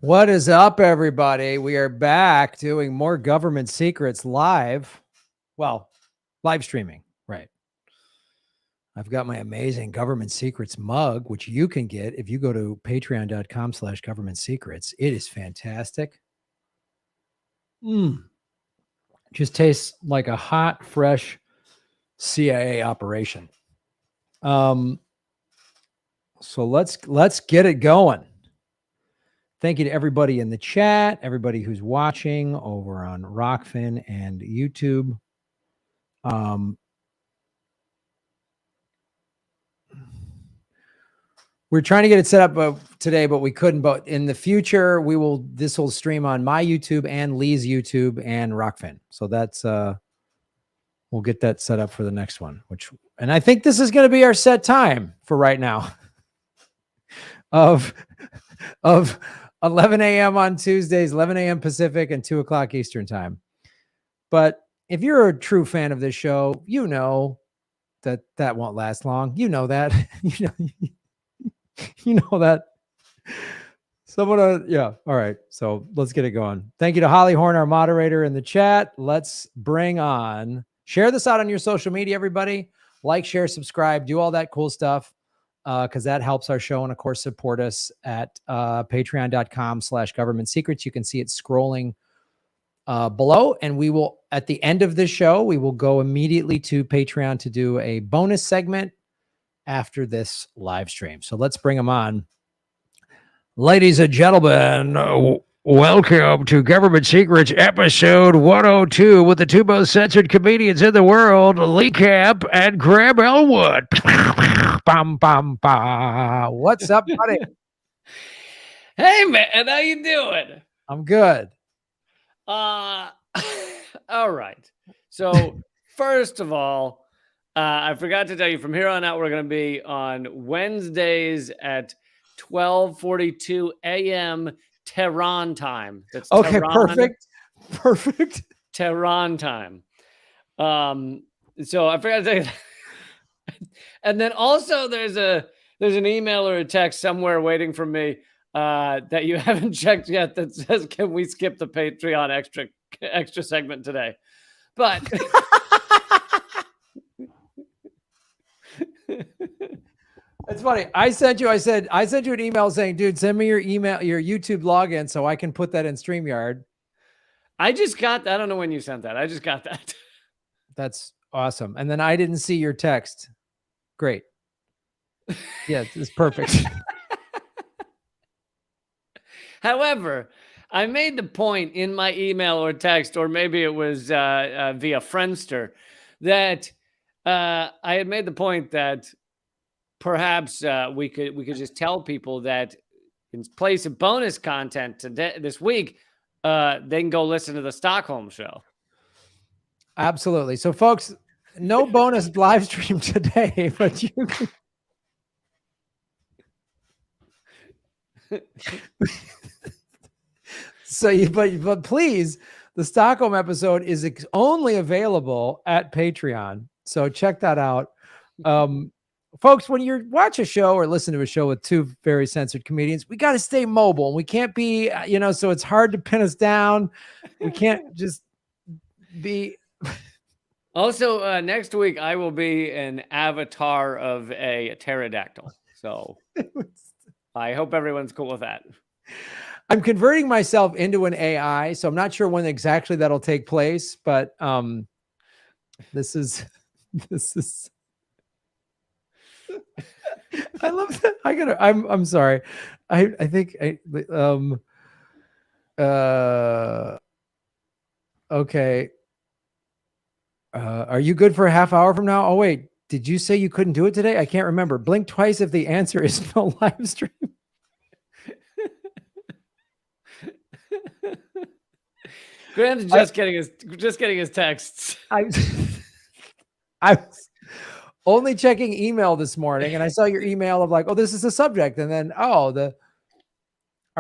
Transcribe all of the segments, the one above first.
What is up, everybody? We are back doing more government secrets live. Well, live streaming, right? I've got my amazing government secrets mug, which you can get if you go to patreon.com/government secrets. It is fantastic. Just tastes like a hot, fresh CIA operation. So let's get it going. Thank you to everybody in the chat, everybody who's watching over on Rockfin and YouTube. We're trying to get it set up today, but we couldn't. But in the future, this will stream on my YouTube and Lee's YouTube and Rockfin. So that's we'll get that set up for the next one. And I think this is going to be our set time for right now of 11 a.m. on Tuesdays, 11 a.m. Pacific and 2 o'clock Eastern time. But if you're a true fan of this show, you know that won't last long. You know that. You know that. Yeah. All right. So let's get it going. Thank you to Holly Horn, our moderator in the chat. Let's bring on, share this out on your social media, everybody. Like, share, subscribe, do all that cool stuff. Because that helps our show, and of course support us at patreon.com/government secrets. You can see it scrolling below, and we will, at the end of this show, we will go immediately to Patreon to do a bonus segment after this live stream. So let's bring them on. Ladies and gentlemen, welcome to Government Secrets episode 102 with the two most censored comedians in the world, Lee Camp and Graham Elwood. Bum, bum, bum. What's up, buddy? Hey, man, how you doing? I'm good. All right. So, first of all, I forgot to tell you, from here on out, we're going to be on Wednesdays at 12:42 a.m. Tehran time. That's okay. Tehran, perfect. Tehran time. So I forgot to tell you that. And then also there's an email or a text somewhere waiting for me that you haven't checked yet that says, "Can we skip the Patreon extra segment today?" But it's funny. I sent you an email saying, "Dude, send me your YouTube login so I can put that in StreamYard." I just got that. I don't know when you sent that. I just got that. That's awesome. And then I didn't see your text. Great. Yeah, it's perfect. However, I made the point in my email or text, or maybe it was via Friendster, that I had made the point that perhaps we could just tell people that in place of bonus content this week, they can go listen to the Stockholm show. Absolutely. So, folks, no bonus live stream today, but you can. But please, the Stockholm episode is only available at Patreon. So check that out. Folks, when you watch a show or listen to a show with two very censored comedians, we got to stay mobile, and we can't be, so it's hard to pin us down. We can't just be. Also, next week, I will be an avatar of a pterodactyl. So I hope everyone's cool with that. I'm converting myself into an AI, so I'm not sure when exactly that'll take place, but this is I love that. I'm sorry. I think okay. Are you good for a half hour from now? Oh, wait. Did you say you couldn't do it today? I can't remember. Blink twice if the answer is no live stream. Graham's just getting his texts. I was only checking email this morning, and I saw your email of like, oh, this is the subject. And then, our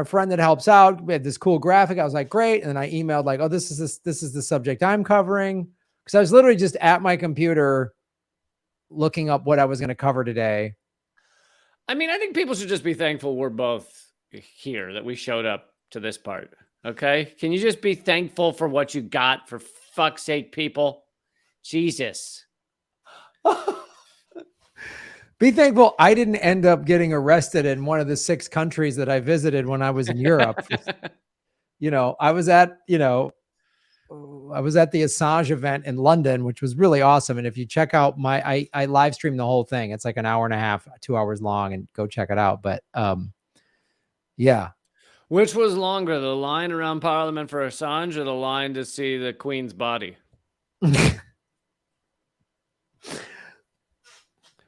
friend that helps out, we had this cool graphic. I was like, great. And then I emailed like, oh, this is the subject I'm covering. Because I was literally just at my computer looking up what I was going to cover today. I mean, I think people should just be thankful we're both here, that we showed up to this part. Okay. Can you just be thankful for what you got, for fuck's sake, people? Jesus. Be thankful I didn't end up getting arrested in one of the 6 countries that I visited when I was in Europe. I was at the Assange event in London, which was really awesome. And if you check out I live stream the whole thing. It's like an hour and a half, 2 hours long, and go check it out. But yeah. Which was longer, the line around Parliament for Assange or the line to see the Queen's body?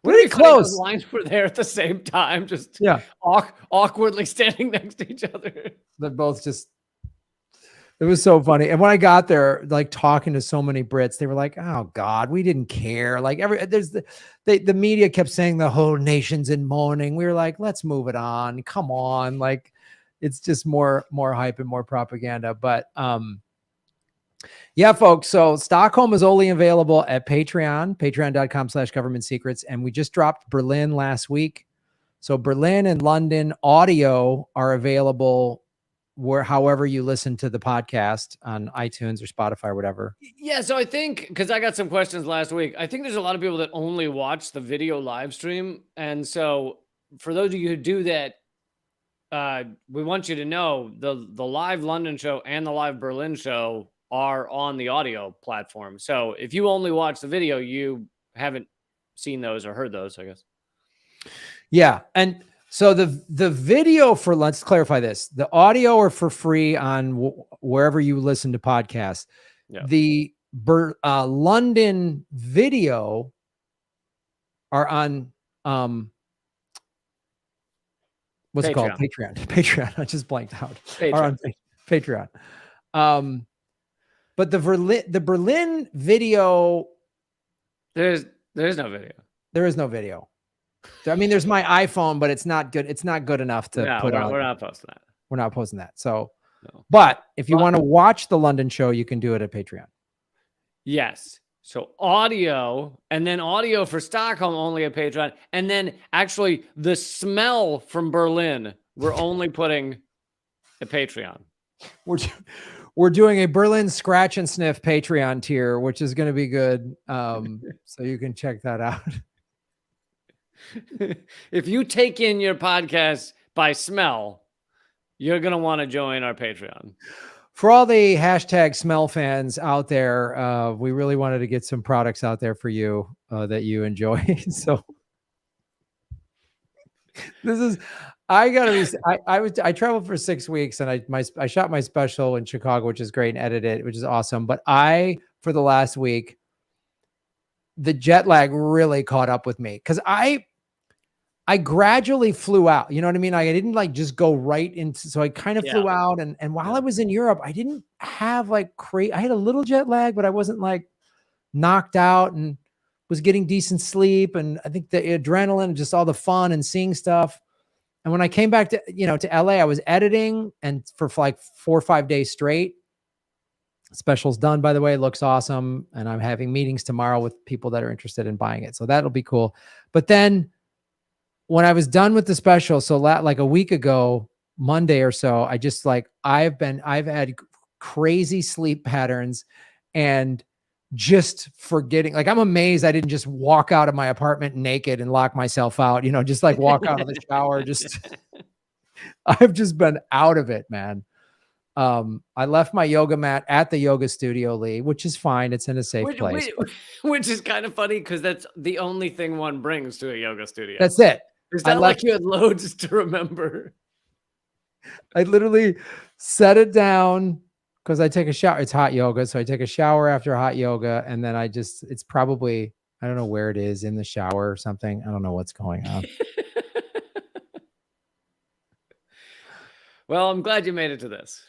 Pretty close. Those lines were there at the same time, just awkwardly standing next to each other. They're both just. It was so funny. And when I got there, like talking to so many Brits, they were like, "Oh God, we didn't care." Like the media kept saying the whole nation's in mourning. We were like, "Let's move it on. Come on." Like, it's just more hype and more propaganda. But yeah, folks. So Stockholm is only available at patreon.com/government secrets. And we just dropped Berlin last week. So Berlin and London audio are available however you listen to the podcast on iTunes or Spotify or whatever. Yeah. So I think, because I got some questions last week, I think there's a lot of people that only watch the video live stream. And so for those of you who do that, we want you to know the live London show and the live Berlin show are on the audio platform. So if you only watch the video, you haven't seen those or heard those, I guess. Yeah. And so the video for, let's clarify this, the audio are for free on wherever you listen to podcasts. Yeah. The London video are on what's it called? Patreon. I just blanked out. Are on Patreon. But the Berlin video, there's no video. There is no video. I mean, there's my iPhone, but it's not good. It's not good enough to put on. We're not posting that. We're not posting that. So, but if you want to watch the London show, you can do it at Patreon. Yes. So audio, and then audio for Stockholm only at Patreon. And then actually the smell from Berlin, we're only putting at Patreon. We're doing a Berlin scratch and sniff Patreon tier, which is going to be good. So you can check that out. If you take in your podcast by smell, you're going to want to join our Patreon. For all the hashtag smell fans out there, we really wanted to get some products out there for you that you enjoy. So this is, I traveled for 6 weeks and I shot my special in Chicago, which is great, and edited it, which is awesome. But for the last week, the jet lag really caught up with me because I gradually flew out. You know what I mean? I didn't like just go right into, so I kind of flew out. And while I was in Europe, I didn't have like crazy, I had a little jet lag, but I wasn't like knocked out and was getting decent sleep. And I think the adrenaline and just all the fun and seeing stuff. And when I came back to LA, I was editing and for like 4 or 5 days straight. Special's done, by the way. It looks awesome. And I'm having meetings tomorrow with people that are interested in buying it. So that'll be cool. But then when I was done with the special, so like a week ago, Monday or so, I just like, I've had crazy sleep patterns and just forgetting, like, I'm amazed I didn't just walk out of my apartment naked and lock myself out, just like walk out of the shower. I've just been out of it, man. I left my yoga mat at the yoga studio, Lee, which is fine. It's in a safe place. Which is kind of funny because that's the only thing one brings to a yoga studio. That's it. It's not like you had loads to remember. I literally set it down because I take a shower. It's hot yoga. So I take a shower after hot yoga. And then it's probably, I don't know where it is, in the shower or something. I don't know what's going on. Well, I'm glad you made it to this.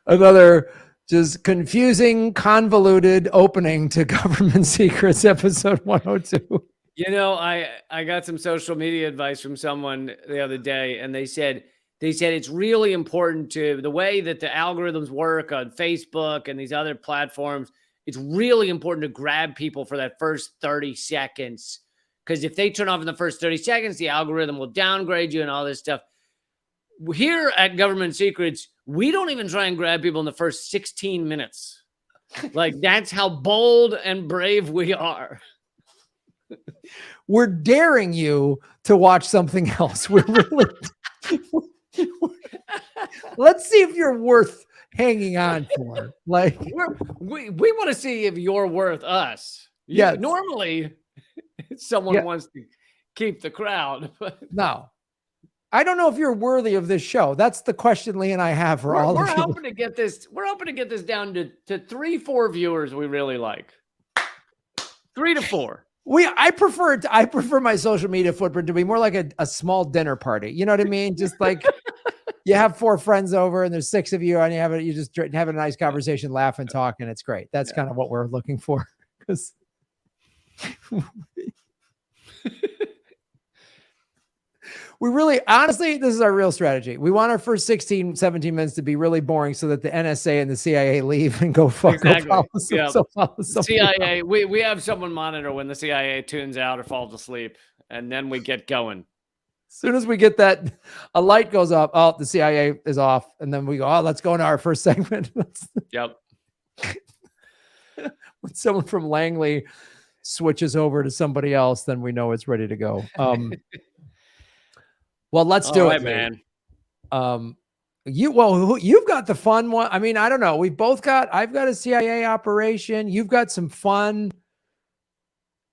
Another just confusing, convoluted opening to Government Secrets, episode 102. I got some social media advice from someone the other day, and they said it's really important to the way that the algorithms work on Facebook and these other platforms. it's really important to grab people for that first 30 seconds. Because if they turn off in the first 30 seconds, the algorithm will downgrade you and all this stuff. Here at Government Secrets, we don't even try and grab people in the first 16 minutes. Like, that's how bold and brave we are. We're daring you to watch something else. We're really let's see if you're worth hanging on for. Like, we want to see if you're worth us. Yeah. Normally, someone wants to keep the crowd. But no. I don't know if you're worthy of this show. That's the question Lee and I have for all of you. We're hoping to get this down to 3-4 viewers we really like. 3 to 4. I prefer my social media footprint to be more like a small dinner party. You know what I mean? Just like you have 4 friends over and there's 6 of you and you just have a nice conversation, laugh and talk, and it's great. That's kind of what we're looking for. Because we really, honestly, this is our real strategy. We want our first 16, 17 minutes to be really boring so that the NSA and the CIA leave and go fuck. Exactly. Follow CIA, we have someone monitor when the CIA tunes out or falls asleep, and then we get going. As soon as we get that, a light goes up. Oh, the CIA is off. And then we go, oh, let's go into our first segment. Yep. When someone from Langley switches over to somebody else, then we know it's ready to go. Well, let's do it, man. You've got the fun one. I mean, I don't know. I've got a CIA operation. You've got some fun.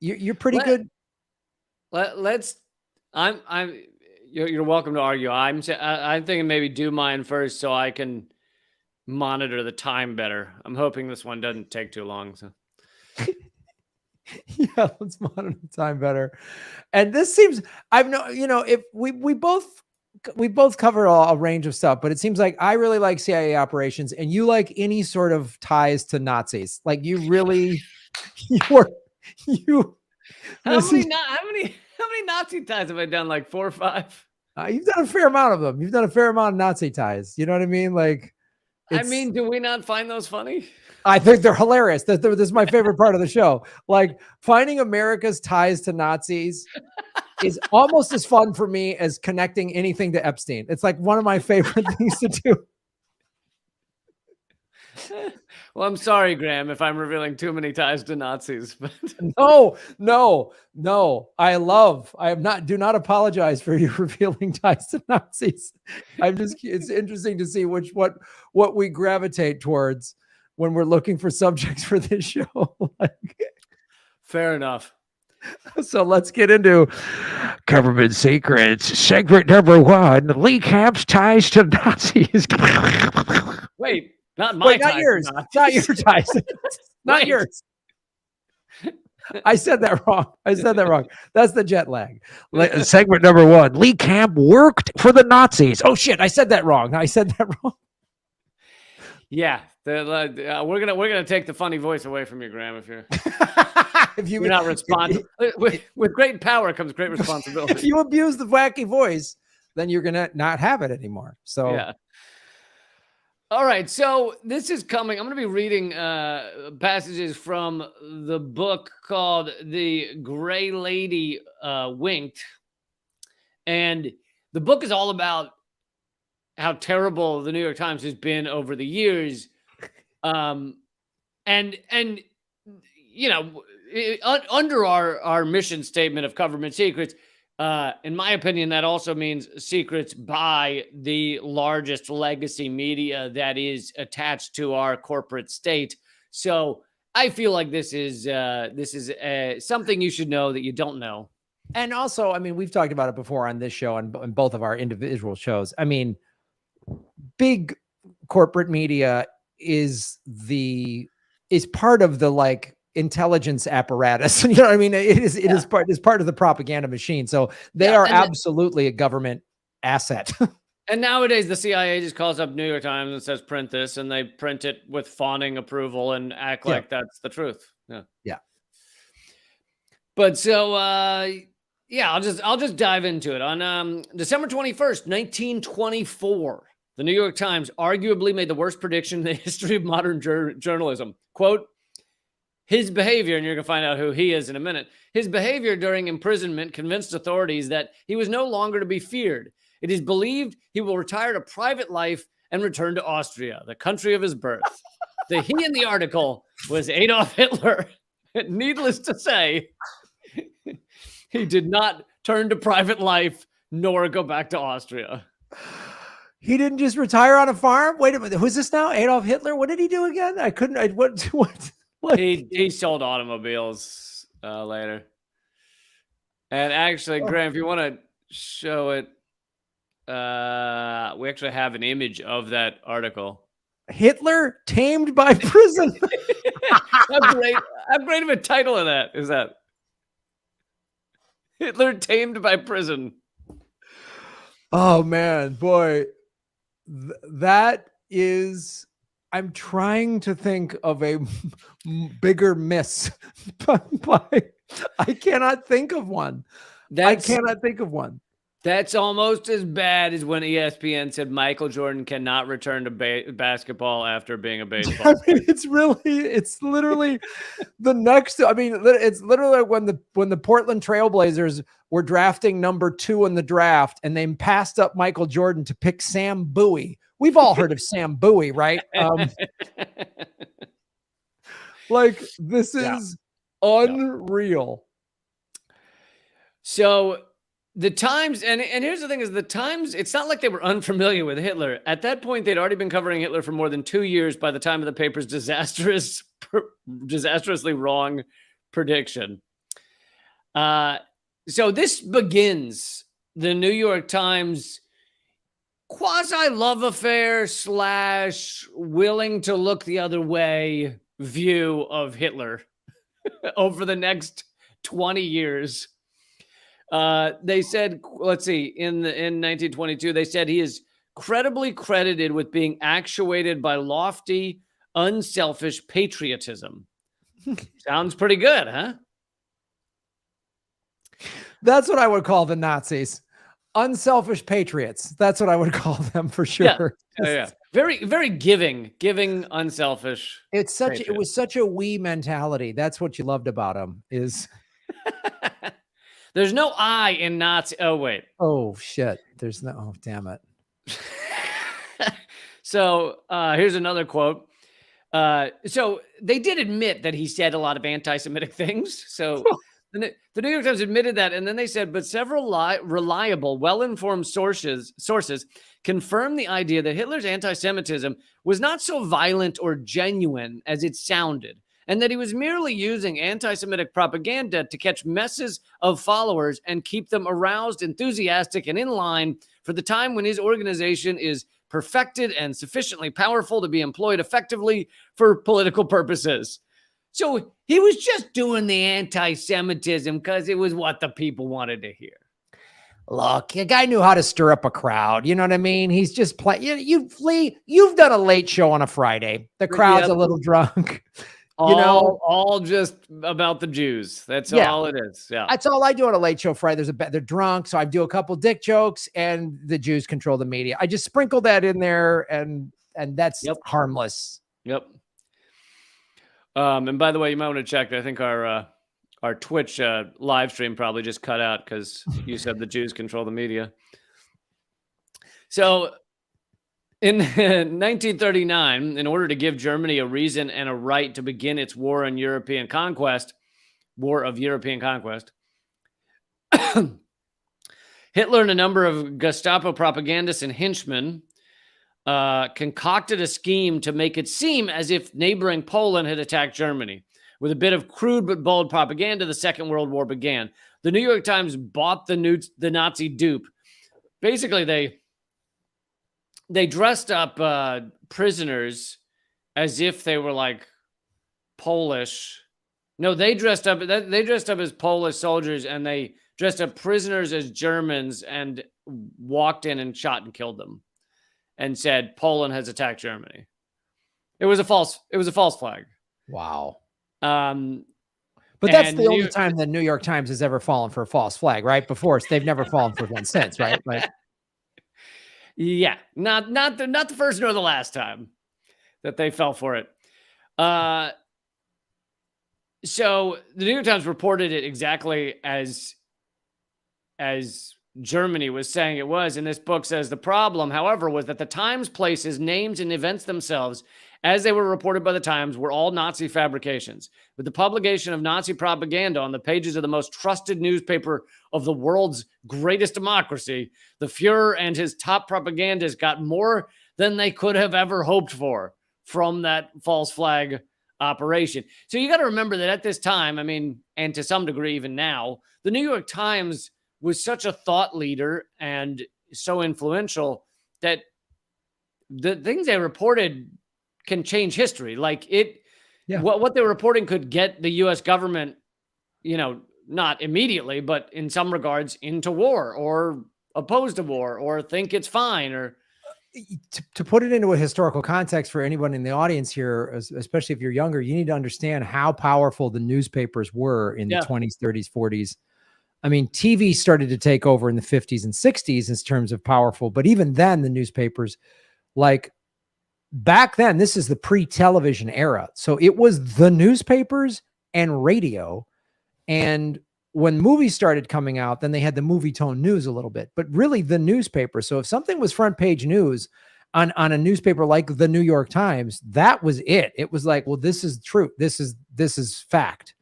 You're pretty good. You're welcome to argue. I'm thinking maybe do mine first so I can monitor the time better. I'm hoping this one doesn't take too long. So. Yeah, let's monitor the time better. And this seems, if we both cover a range of stuff, but it seems like I really like CIA operations and you like any sort of ties to Nazis. Like you really, how many Nazi ties have I done? Like 4 or 5? You've done a fair amount of them. You've done a fair amount of Nazi ties. You know what I mean? Like, do we not find those funny? I think they're hilarious. This is my favorite part of the show. Like finding America's ties to Nazis is almost as fun for me as connecting anything to Epstein. It's like one of my favorite things to do. Well, I'm sorry, Graham, if I'm revealing too many ties to Nazis. But No. Do not apologize for you revealing ties to Nazis. It's interesting to see what we gravitate towards when we're looking for subjects for this show. Fair enough. So let's get into Government Secrets. Segment number 1, Lee Camp's ties to Nazis. Wait. Not yours. Not your ties. Not yours. I said that wrong. That's the jet lag. Segment number 1. Lee Camp worked for the Nazis. Oh shit! I said that wrong. Yeah, we're gonna take the funny voice away from you, Graham. If you're not responding with great power comes great responsibility. If you abuse the wacky voice, then you're gonna not have it anymore. So yeah. All right, so this is coming. I'm going to be reading passages from the book called The Gray Lady Winked. And the book is all about how terrible the New York Times has been over the years. And under our mission statement of government secrets, in my opinion, that also means secrets by the largest legacy media that is attached to our corporate state. So I feel like this is something you should know that you don't know. And also, I mean, we've talked about it before on this show and both of our individual shows. I mean, big corporate media is part of the intelligence apparatus. You know what I mean? It is part of the propaganda machine. So they are absolutely a government asset. And nowadays the CIA just calls up New York Times and says, print this, and they print it with fawning approval and act like that's the truth. Yeah. But so, I'll just dive into it. On December 21st, 1924, the New York Times arguably made the worst prediction in the history of modern journalism. Quote, His behavior, and you're going to find out who he is in a minute, his behavior during imprisonment convinced authorities that he was no longer to be feared. It is believed he will retire to private life and return to Austria, the country of his birth. The he in the article was Adolf Hitler. Needless to say, he did not turn to private life nor go back to Austria. He didn't just retire on a farm? Wait a minute. Who's this now? Adolf Hitler? What did he do again? I couldn't. What? He sold automobiles later. And actually, Graham, if you want to show it, we actually have an image of that article. Hitler tamed by prison. How great of a title of that is that? Hitler tamed by prison. Oh man, boy, that is. I'm trying to think of a bigger miss, but I cannot think of one. I cannot think of one. That's almost as bad as when ESPN said Michael Jordan cannot return to basketball after being a baseball. I mean, it's literally the next. I mean, it's literally when the Portland Trailblazers were drafting number 2 in the draft, and they passed up Michael Jordan to pick Sam Bowie. We've all heard of Sam Bowie, right? Like, this is unreal. So the Times, and here's the thing is the Times, it's not like they were unfamiliar with Hitler. At that point, they'd already been covering Hitler for more than 2 years by the time of the paper's disastrously wrong prediction. So this begins the New York Times quasi love affair / willing to look the other way view of Hitler over the next 20 years. They said, let's see, in 1922, they said he is credibly credited with being actuated by lofty, unselfish patriotism. Sounds pretty good, huh? That's what I would call the Nazis. Unselfish patriots. That's what I would call them for sure. Yeah. Very, very giving, unselfish. It was such a we mentality. That's what you loved about him is. There's no I in Nazi. Oh, wait. Oh, shit. There's no. Oh, damn it. So here's another quote. So they did admit that he said a lot of anti-Semitic things. So the New York Times admitted that. And then they said, but several reliable, well-informed sources confirmed the idea that Hitler's anti-Semitism was not so violent or genuine as it sounded, and that he was merely using anti-Semitic propaganda to catch masses of followers and keep them aroused, enthusiastic, and in line for the time when his organization is perfected and sufficiently powerful to be employed effectively for political purposes. So he was just doing the anti-Semitism because it was what the people wanted to hear. Look, the guy knew how to stir up a crowd. You know what I mean? He's just playing. You've done a late show on a Friday. The crowd's a little drunk. All just about the Jews. That's all it is. Yeah, that's all I do on a late show Friday. They're drunk, so I do a couple dick jokes, and the Jews control the media. I just sprinkle that in there, and that's harmless. Yep. And by the way, you might want to check. I think our Twitch live stream probably just cut out because you said the Jews control the media. So in 1939, in order to give Germany a reason and a right to begin its war of European conquest, Hitler and a number of Gestapo propagandists and henchmen concocted a scheme to make it seem as if neighboring Poland had attacked Germany. With a bit of crude but bold propaganda, the Second World War began. The New York Times bought the Nazi dupe. Basically, they dressed up prisoners as if they were like Polish. No, they dressed up as Polish soldiers, and they dressed up prisoners as Germans and walked in and shot and killed them, and said Poland has attacked Germany. It was a false flag. Wow. But that's the only time the New York Times has ever fallen for a false flag, right? Before they've never fallen for one since, right? Like, yeah, not the first nor the last time that they fell for it. So the New York Times reported it exactly as Germany was saying it was. And this book says the problem, however, was that the Times places, names, and events themselves, as they were reported by the Times, were all Nazi fabrications. With the publication of Nazi propaganda on the pages of the most trusted newspaper of the world's greatest democracy, the Fuhrer and his top propagandists got more than they could have ever hoped for from that false flag operation. So you got to remember that at this time, I mean, and to some degree even now, the New York Times was such a thought leader and so influential that the things they reported can change history. Like what they were reporting could get the U.S. government, not immediately, but in some regards into war or opposed to war or think it's fine. Or to put it into a historical context for anyone in the audience here, especially if you're younger, you need to understand how powerful the newspapers were in the 20s, 30s, 40s. I mean, TV started to take over in the 50s and 60s in terms of powerful, but even then the newspapers, like back then, this is the pre-television era. So it was the newspapers and radio. And when movies started coming out, then they had the movie tone news a little bit, but really the newspaper. So if something was front page news on a newspaper like the New York Times, that was it. It was like, well, this is true. This is fact.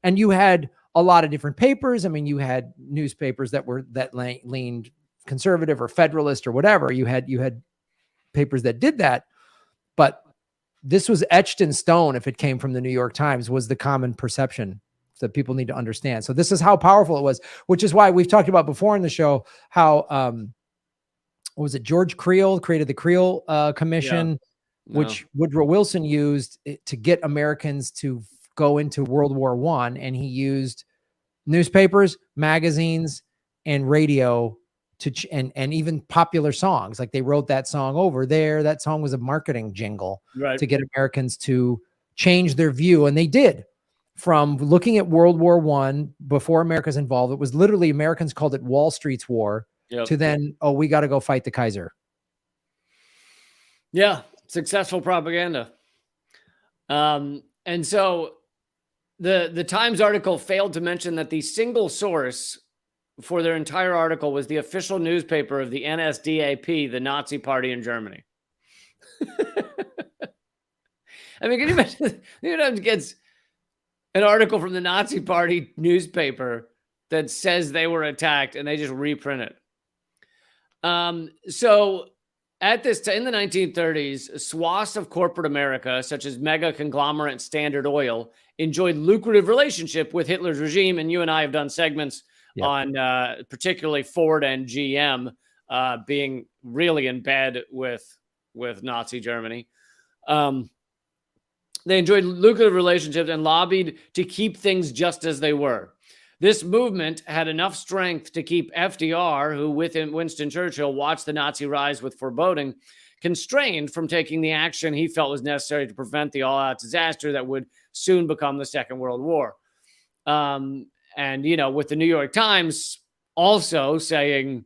And you had a lot of different papers. I mean, you had newspapers that leaned conservative or federalist or whatever. You had papers that did that, but this was etched in stone. If it came from the New York Times, was the common perception that people need to understand. So this is how powerful it was, which is why we've talked about before in the show, how, what was it? George Creel created the Creel Commission, which Woodrow Wilson used to get Americans to go into World War I. And he used newspapers, magazines, and radio and even popular songs. Like they wrote that song over there. That song was a marketing jingle to get Americans to change their view. And they did. From looking at World War I before America's involved, it was literally Americans called it Wall Street's war to then, oh, we got to go fight the Kaiser. Yeah. Successful propaganda. And so the Times article failed to mention that the single source for their entire article was the official newspaper of the NSDAP, the Nazi party in Germany. I mean, can you imagine? The New York Times gets an article from the Nazi party newspaper that says they were attacked and they just reprint it. So at this time in the 1930s, swaths of corporate America, such as mega conglomerate Standard Oil, enjoyed lucrative relationship with Hitler's regime. And you and I have done segments on particularly Ford and GM being really in bed with Nazi Germany. They enjoyed lucrative relationships and lobbied to keep things just as they were. This movement had enough strength to keep FDR, who with Winston Churchill watched the Nazi rise with foreboding, constrained from taking the action he felt was necessary to prevent the all-out disaster that would soon become the Second World War. And, with the New York Times also saying,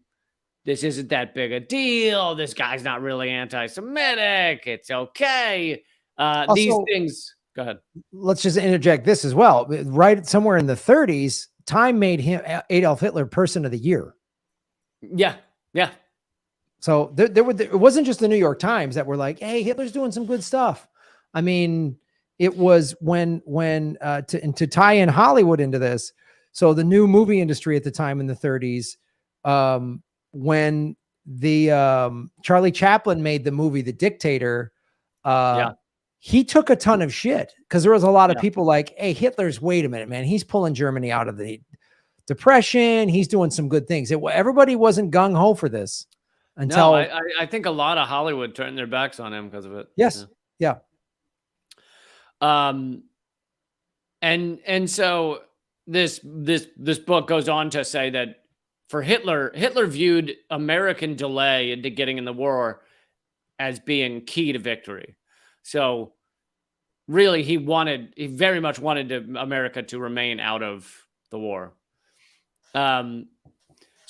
this isn't that big a deal. This guy's not really anti-Semitic. It's okay. Also, these things, go ahead. Let's just interject this as well. Right somewhere in the 30s, Time made him Adolf Hitler Person of the Year. Yeah. So it wasn't just the New York Times that were like, hey, Hitler's doing some good stuff. I mean, it was to tie in Hollywood into this. So the new movie industry at the time in the 30s, when the Charlie Chaplin made the movie The Dictator, he took a ton of shit because there was a lot of people like, hey, wait a minute, man. He's pulling Germany out of the Depression. He's doing some good things. Everybody wasn't gung ho for this until I think a lot of Hollywood turned their backs on him because of it. Yes. Yeah. And so this book goes on to say that for Hitler viewed American delay into getting in the war as being key to victory. So really, he very much wanted America to remain out of the war. So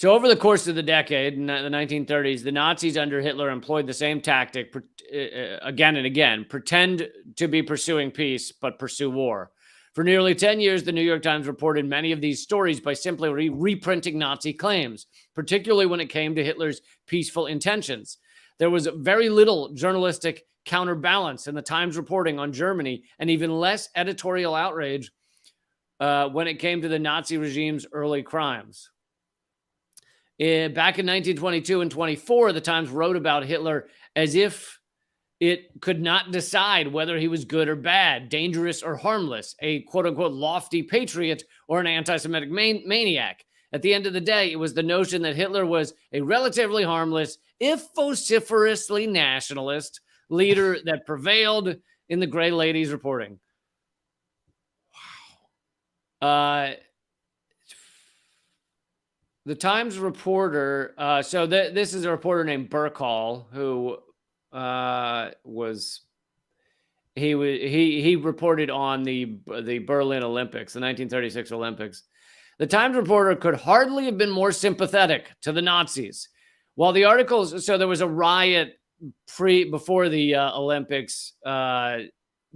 over the course of the decade, in the 1930s, the Nazis under Hitler employed the same tactic again and again: pretend to be pursuing peace, but pursue war. For nearly 10 years, the New York Times reported many of these stories by simply reprinting Nazi claims, particularly when it came to Hitler's peaceful intentions. There was very little journalistic counterbalance in the Times reporting on Germany, and even less editorial outrage when it came to the Nazi regime's early crimes. Back in 1922 and 24, the Times wrote about Hitler as if it could not decide whether he was good or bad, dangerous or harmless, a quote-unquote lofty patriot or an anti-Semitic maniac. At the end of the day, it was the notion that Hitler was a relatively harmless, if vociferously nationalist, leader that prevailed in the Gray Ladies reporting. Wow. The Times reporter, this is a reporter named Burkhall who he reported on the Berlin Olympics, the 1936 Olympics. The Times reporter could hardly have been more sympathetic to the Nazis. While the articles, so there was a riot before the Olympics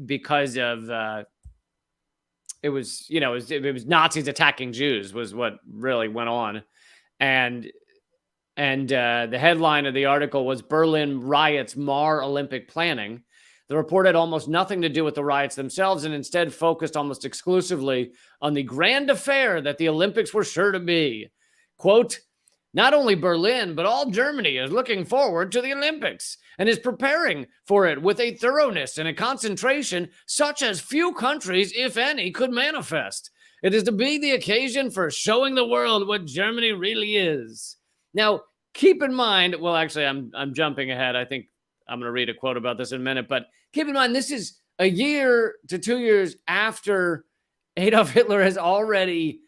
because of it was Nazis attacking Jews was what really went on, and the headline of the article was "Berlin Riots Mar Olympic Planning." The report had almost nothing to do with the riots themselves and instead focused almost exclusively on the grand affair that the Olympics were sure to be. Quote, "Not only Berlin, but all Germany is looking forward to the Olympics and is preparing for it with a thoroughness and a concentration such as few countries, if any, could manifest. It is to be the occasion for showing the world what Germany really is." Now, keep in mind, well, actually, I'm jumping ahead. I think I'm going to read a quote about this in a minute, but keep in mind, this is a year to 2 years after Adolf Hitler has already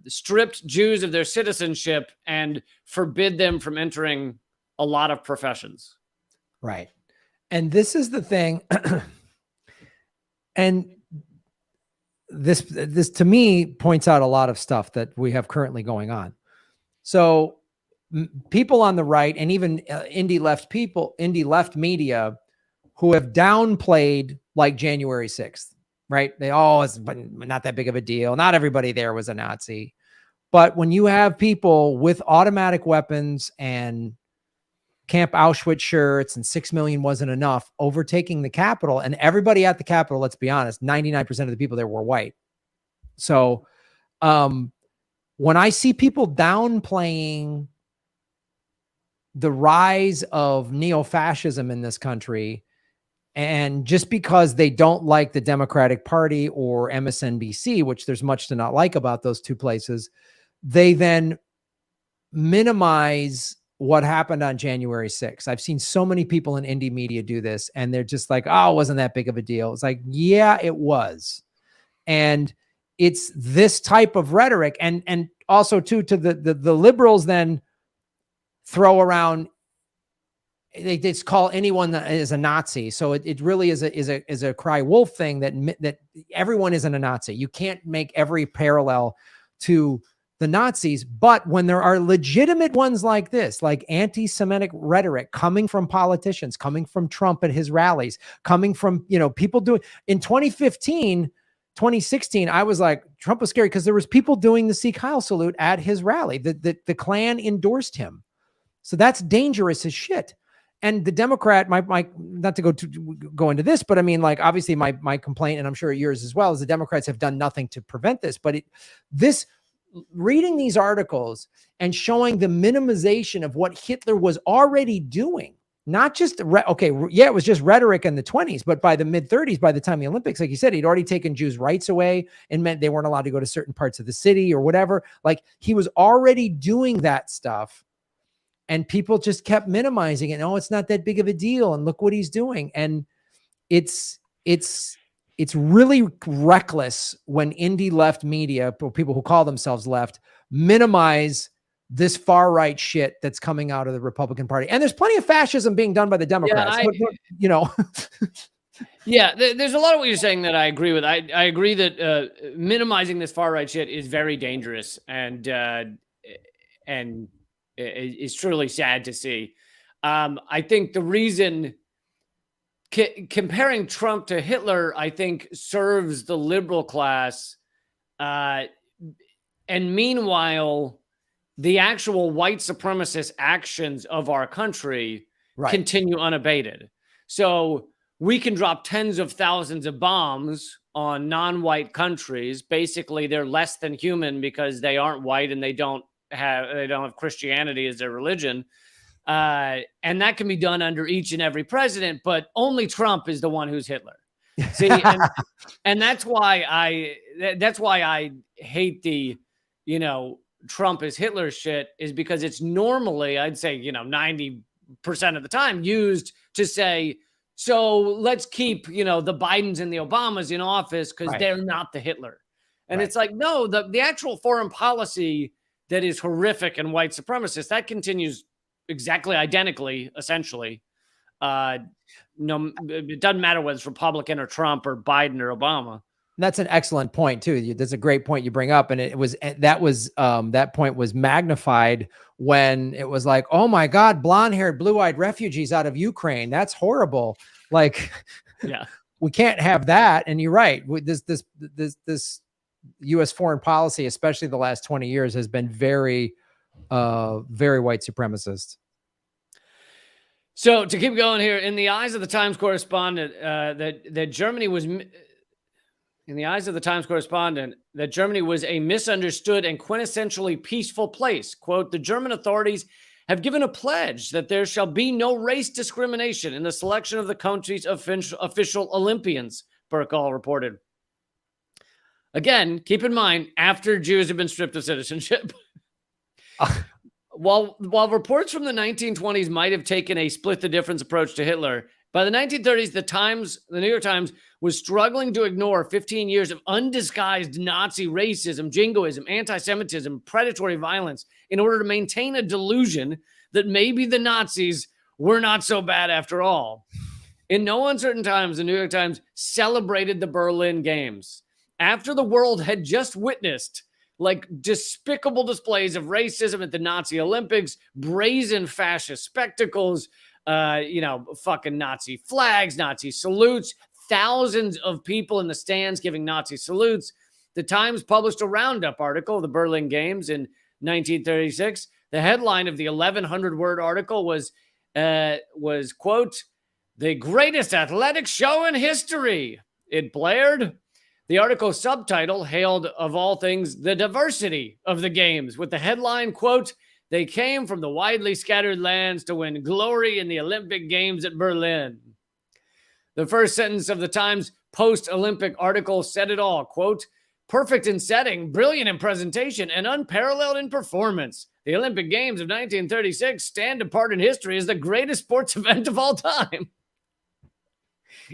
stripped Jews of their citizenship and forbid them from entering a lot of professions. Right. And this is the thing. And this to me points out a lot of stuff that we have currently going on. So people on the right and even indie left media who have downplayed like January 6th, right? It's not that big of a deal. Not everybody there was a Nazi. But when you have people with automatic weapons and Camp Auschwitz shirts and 6 million wasn't enough overtaking the Capitol, and everybody at the Capitol, let's be honest, 99% of the people there were white. So when I see people downplaying the rise of neo-fascism in this country, and just because they don't like the Democratic Party or MSNBC, which there's much to not like about those two places, they then minimize what happened on January 6th. I've seen so many people in indie media do this, and they're just like, oh, it wasn't that big of a deal. It's like, yeah, it was. And it's this type of rhetoric. And also too, to the liberals then throw around, they just call anyone that is a Nazi. So it really is a cry wolf thing that everyone isn't a Nazi. You can't make every parallel to the Nazis, but when there are legitimate ones like this, like anti-Semitic rhetoric coming from politicians, coming from Trump at his rallies, coming from, people doing in 2015, 2016, I was like, Trump was scary because there was people doing the Sieg Heil salute at his rally. The Klan endorsed him. So that's dangerous as shit. And the Democrat, my not to go into this, but I mean, like, obviously my complaint, and I'm sure yours as well, is the Democrats have done nothing to prevent this. But reading these articles and showing the minimization of what Hitler was already doing, not just, it was just rhetoric in the 20s, but by the mid 30s, by the time the Olympics, like you said, he'd already taken Jews' rights away and meant they weren't allowed to go to certain parts of the city or whatever. Like, he was already doing that stuff. And people just kept minimizing it. Oh, it's not that big of a deal. And look what he's doing. And it's really reckless when indie left media, people who call themselves left, minimize this far right shit that's coming out of the Republican Party. And there's plenty of fascism being done by the Democrats. Yeah, there's a lot of what you're saying that I agree with. I agree that minimizing this far right shit is very dangerous and is truly sad to see. I think the reason comparing Trump to Hitler, I think, serves the liberal class. And meanwhile, the actual white supremacist actions of our country continue unabated. So we can drop tens of thousands of bombs on non-white countries. Basically, they're less than human because they aren't white and they don't have Christianity as their religion. And that can be done under each and every president, but only Trump is the one who's Hitler. See, and that's why I hate the, Trump is Hitler shit, is because it's normally, I'd say, 90% of the time used to say, so let's keep, the Bidens and the Obamas in office because they're not the Hitler. And it's like, no, the actual foreign policy that is horrific and white supremacist, that continues exactly identically, essentially. No, it doesn't matter whether it's Republican or Trump or Biden or Obama. That's an excellent point too. That's a great point you bring up. And that point was magnified when it was like, oh my God, blonde-haired, blue-eyed refugees out of Ukraine. That's horrible. Like, we can't have that. And you're right. This U.S. foreign policy, especially the last 20 years, has been very, very white supremacist. So to keep going here, in the eyes of the Times correspondent, that Germany was a misunderstood and quintessentially peaceful place. Quote, the German authorities have given a pledge that there shall be no race discrimination in the selection of the country's official Olympians, Burkall reported. Again, keep in mind, after Jews have been stripped of citizenship. While reports from the 1920s might have taken a split the difference approach to Hitler, by the 1930s, the New York Times was struggling to ignore 15 years of undisguised Nazi racism, jingoism, anti-Semitism, predatory violence in order to maintain a delusion that maybe the Nazis were not so bad after all. In no uncertain times, the New York Times celebrated the Berlin Games. After the world had just witnessed despicable displays of racism at the Nazi Olympics, brazen fascist spectacles, fucking Nazi flags, Nazi salutes, thousands of people in the stands giving Nazi salutes. The Times published a roundup article of the Berlin Games in 1936. The headline of the 1,100-word article was, quote, the greatest athletic show in history. It blared. The article's subtitle hailed, of all things, the diversity of the games, with the headline, quote, they came from the widely scattered lands to win glory in the Olympic Games at Berlin. The first sentence of the Times post-Olympic article said it all, quote, perfect in setting, brilliant in presentation, and unparalleled in performance. The Olympic Games of 1936 stand apart in history as the greatest sports event of all time.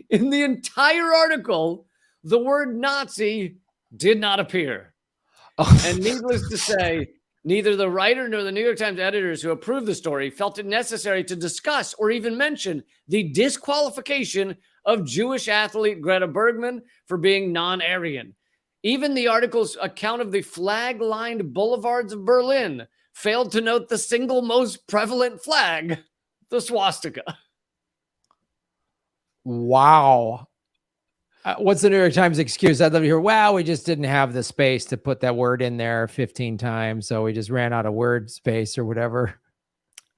In the entire article, the word Nazi did not appear. And needless to say, neither the writer nor the New York Times editors who approved the story felt it necessary to discuss or even mention the disqualification of Jewish athlete Greta Bergman for being non-Aryan. Even the article's account of the flag-lined boulevards of Berlin failed to note the single most prevalent flag, the swastika. Wow. What's the New York Times excuse? I'd love to hear, wow, we just didn't have the space to put that word in there 15 times, so we just ran out of word space or whatever.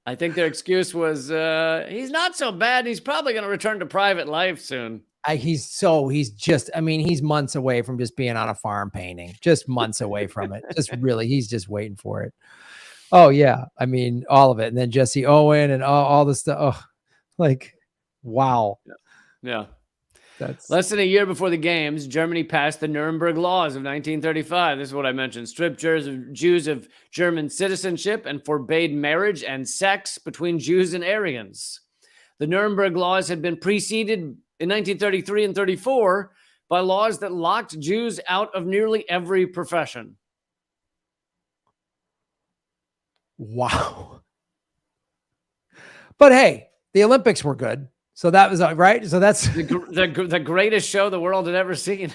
I think their excuse was, he's not so bad. He's probably going to return to private life soon. He's months away from just being on a farm painting, just months away from it. He's just waiting for it. Oh yeah. I mean, all of it. And then Jesse Owen and all the stuff. Oh, wow. Yeah. That's less than a year before the games, Germany passed the Nuremberg Laws of 1935. This is what I mentioned. Stripped Jews of German citizenship and forbade marriage and sex between Jews and Aryans. The Nuremberg Laws had been preceded in 1933 and 34 by laws that locked Jews out of nearly every profession. Wow. But hey, the Olympics were good. So that was right. So that's the greatest show the world had ever seen.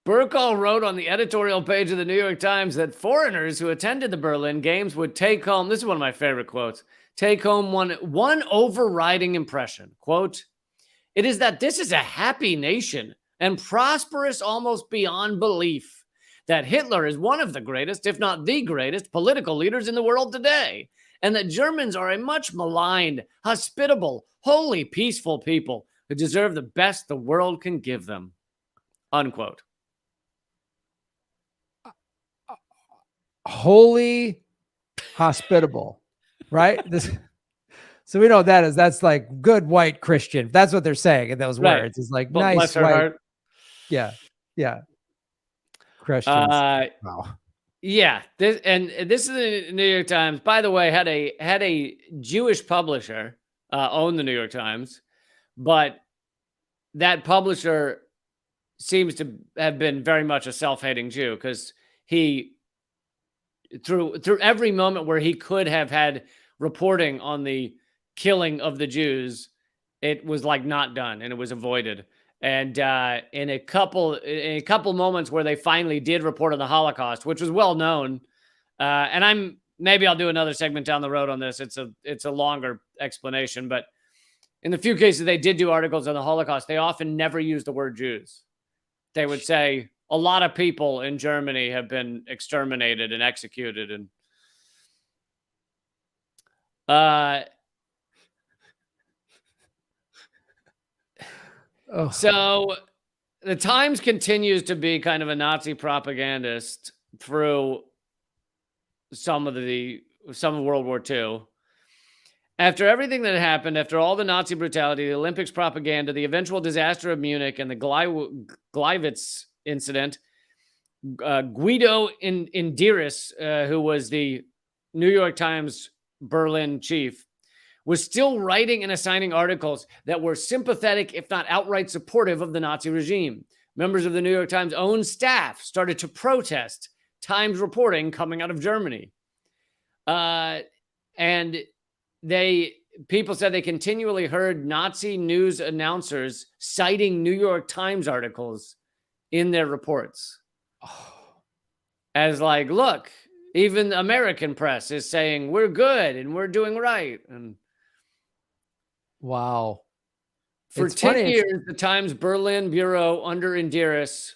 Burkall wrote on the editorial page of the New York Times that foreigners who attended the Berlin Games would take home, this is one of my favorite quotes, take home one overriding impression. Quote, It is that this is a happy nation and prosperous almost beyond belief. That Hitler is one of the greatest, if not the greatest, political leaders in the world today. And that Germans are a much maligned, hospitable, wholly peaceful people who deserve the best the world can give them. Unquote. Wholly hospitable, right? So we know what that is. That's like good white Christian. That's what they're saying in those Right. words. It's like But nice bless her white. heart. Yeah. Yeah. Christians. Wow. Yeah. This is the New York Times. By the way, had a Jewish publisher own the New York Times, but that publisher seems to have been very much a self-hating Jew, because he through every moment where he could have had reporting on the killing of the Jews, it was like not done and it was avoided. And in a couple moments where they finally did report on the Holocaust, which was well known, and maybe I'll do another segment down the road on this. It's a longer explanation, but in the few cases they did do articles on the Holocaust, they often never used the word Jews. They would say a lot of people in Germany have been exterminated and executed, and so the Times continues to be kind of a Nazi propagandist through some of World War II. After everything that happened, after all the Nazi brutality, the Olympics propaganda, the eventual disaster of Munich, and the Gleiwitz incident, Guido Indiris, who was the New York Times Berlin chief, was still writing and assigning articles that were sympathetic, if not outright supportive of the Nazi regime. Members of the New York Times' own staff started to protest Times reporting coming out of Germany. And people said they continually heard Nazi news announcers citing New York Times articles in their reports. As like, look, even the American press is saying we're good and we're doing right. And wow. For 10 years, the Times Berlin bureau under Indiris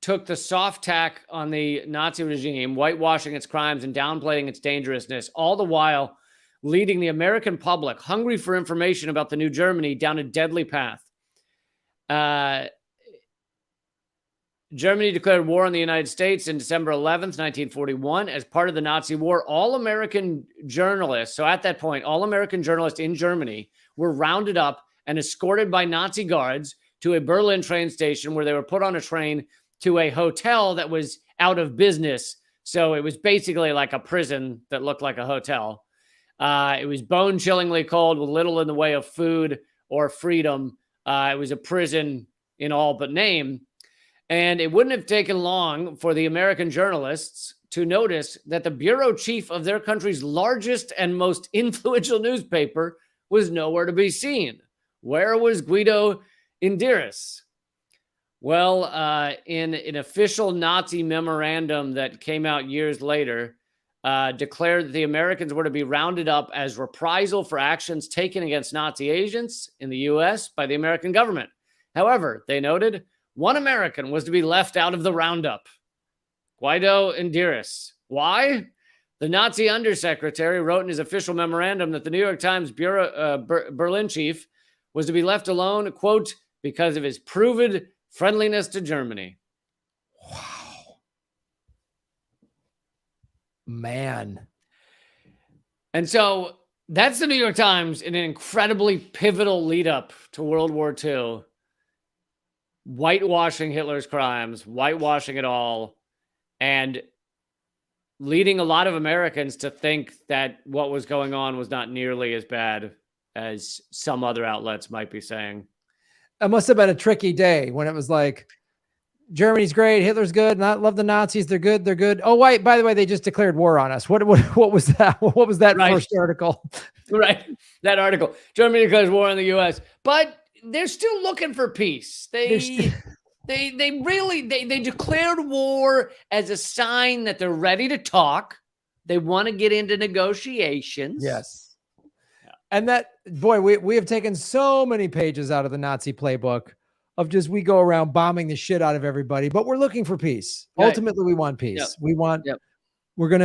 took the soft tack on the Nazi regime, whitewashing its crimes and downplaying its dangerousness, all the while leading the American public, hungry for information about the new Germany, down a deadly path. Germany declared war on the United States in December 11th, 1941. As part of the Nazi war, all American journalists, so at that point, all American journalists in Germany were rounded up and escorted by Nazi guards to a Berlin train station, where they were put on a train to a hotel that was out of business. So it was basically like a prison that looked like a hotel. It was bone-chillingly cold with little in the way of food or freedom. It was a prison in all but name. And it wouldn't have taken long for the American journalists to notice that the bureau chief of their country's largest and most influential newspaper was nowhere to be seen. Where was Guido Indiris? Well, in an official Nazi memorandum that came out years later, declared that the Americans were to be rounded up as reprisal for actions taken against Nazi agents in the U.S. by the American government. However, they noted, one American was to be left out of the roundup, Guido Indiris. Why? The Nazi undersecretary wrote in his official memorandum that the New York Times bureau, Berlin chief was to be left alone, quote, because of his proven friendliness to Germany. Wow. Man. And so that's the New York Times in an incredibly pivotal lead up to World War II. Whitewashing Hitler's crimes, whitewashing it all, and leading a lot of Americans to think that what was going on was not nearly as bad as some other outlets might be saying. It must have been a tricky day when it was like, Germany's great, Hitler's good, love the Nazis, they're good, they're good. Oh, wait, by the way, they just declared war on us. What was that? What was that Right. first article? Right, that article. Germany declares war on the U.S., but they're still looking for peace. They declared war as a sign that they're ready to talk. They want to get into negotiations. Yes. And that, boy, we have taken so many pages out of the Nazi playbook of just, we go around bombing the shit out of everybody, but we're looking for peace. Right. Ultimately, we want peace. Yep. We want, Yep.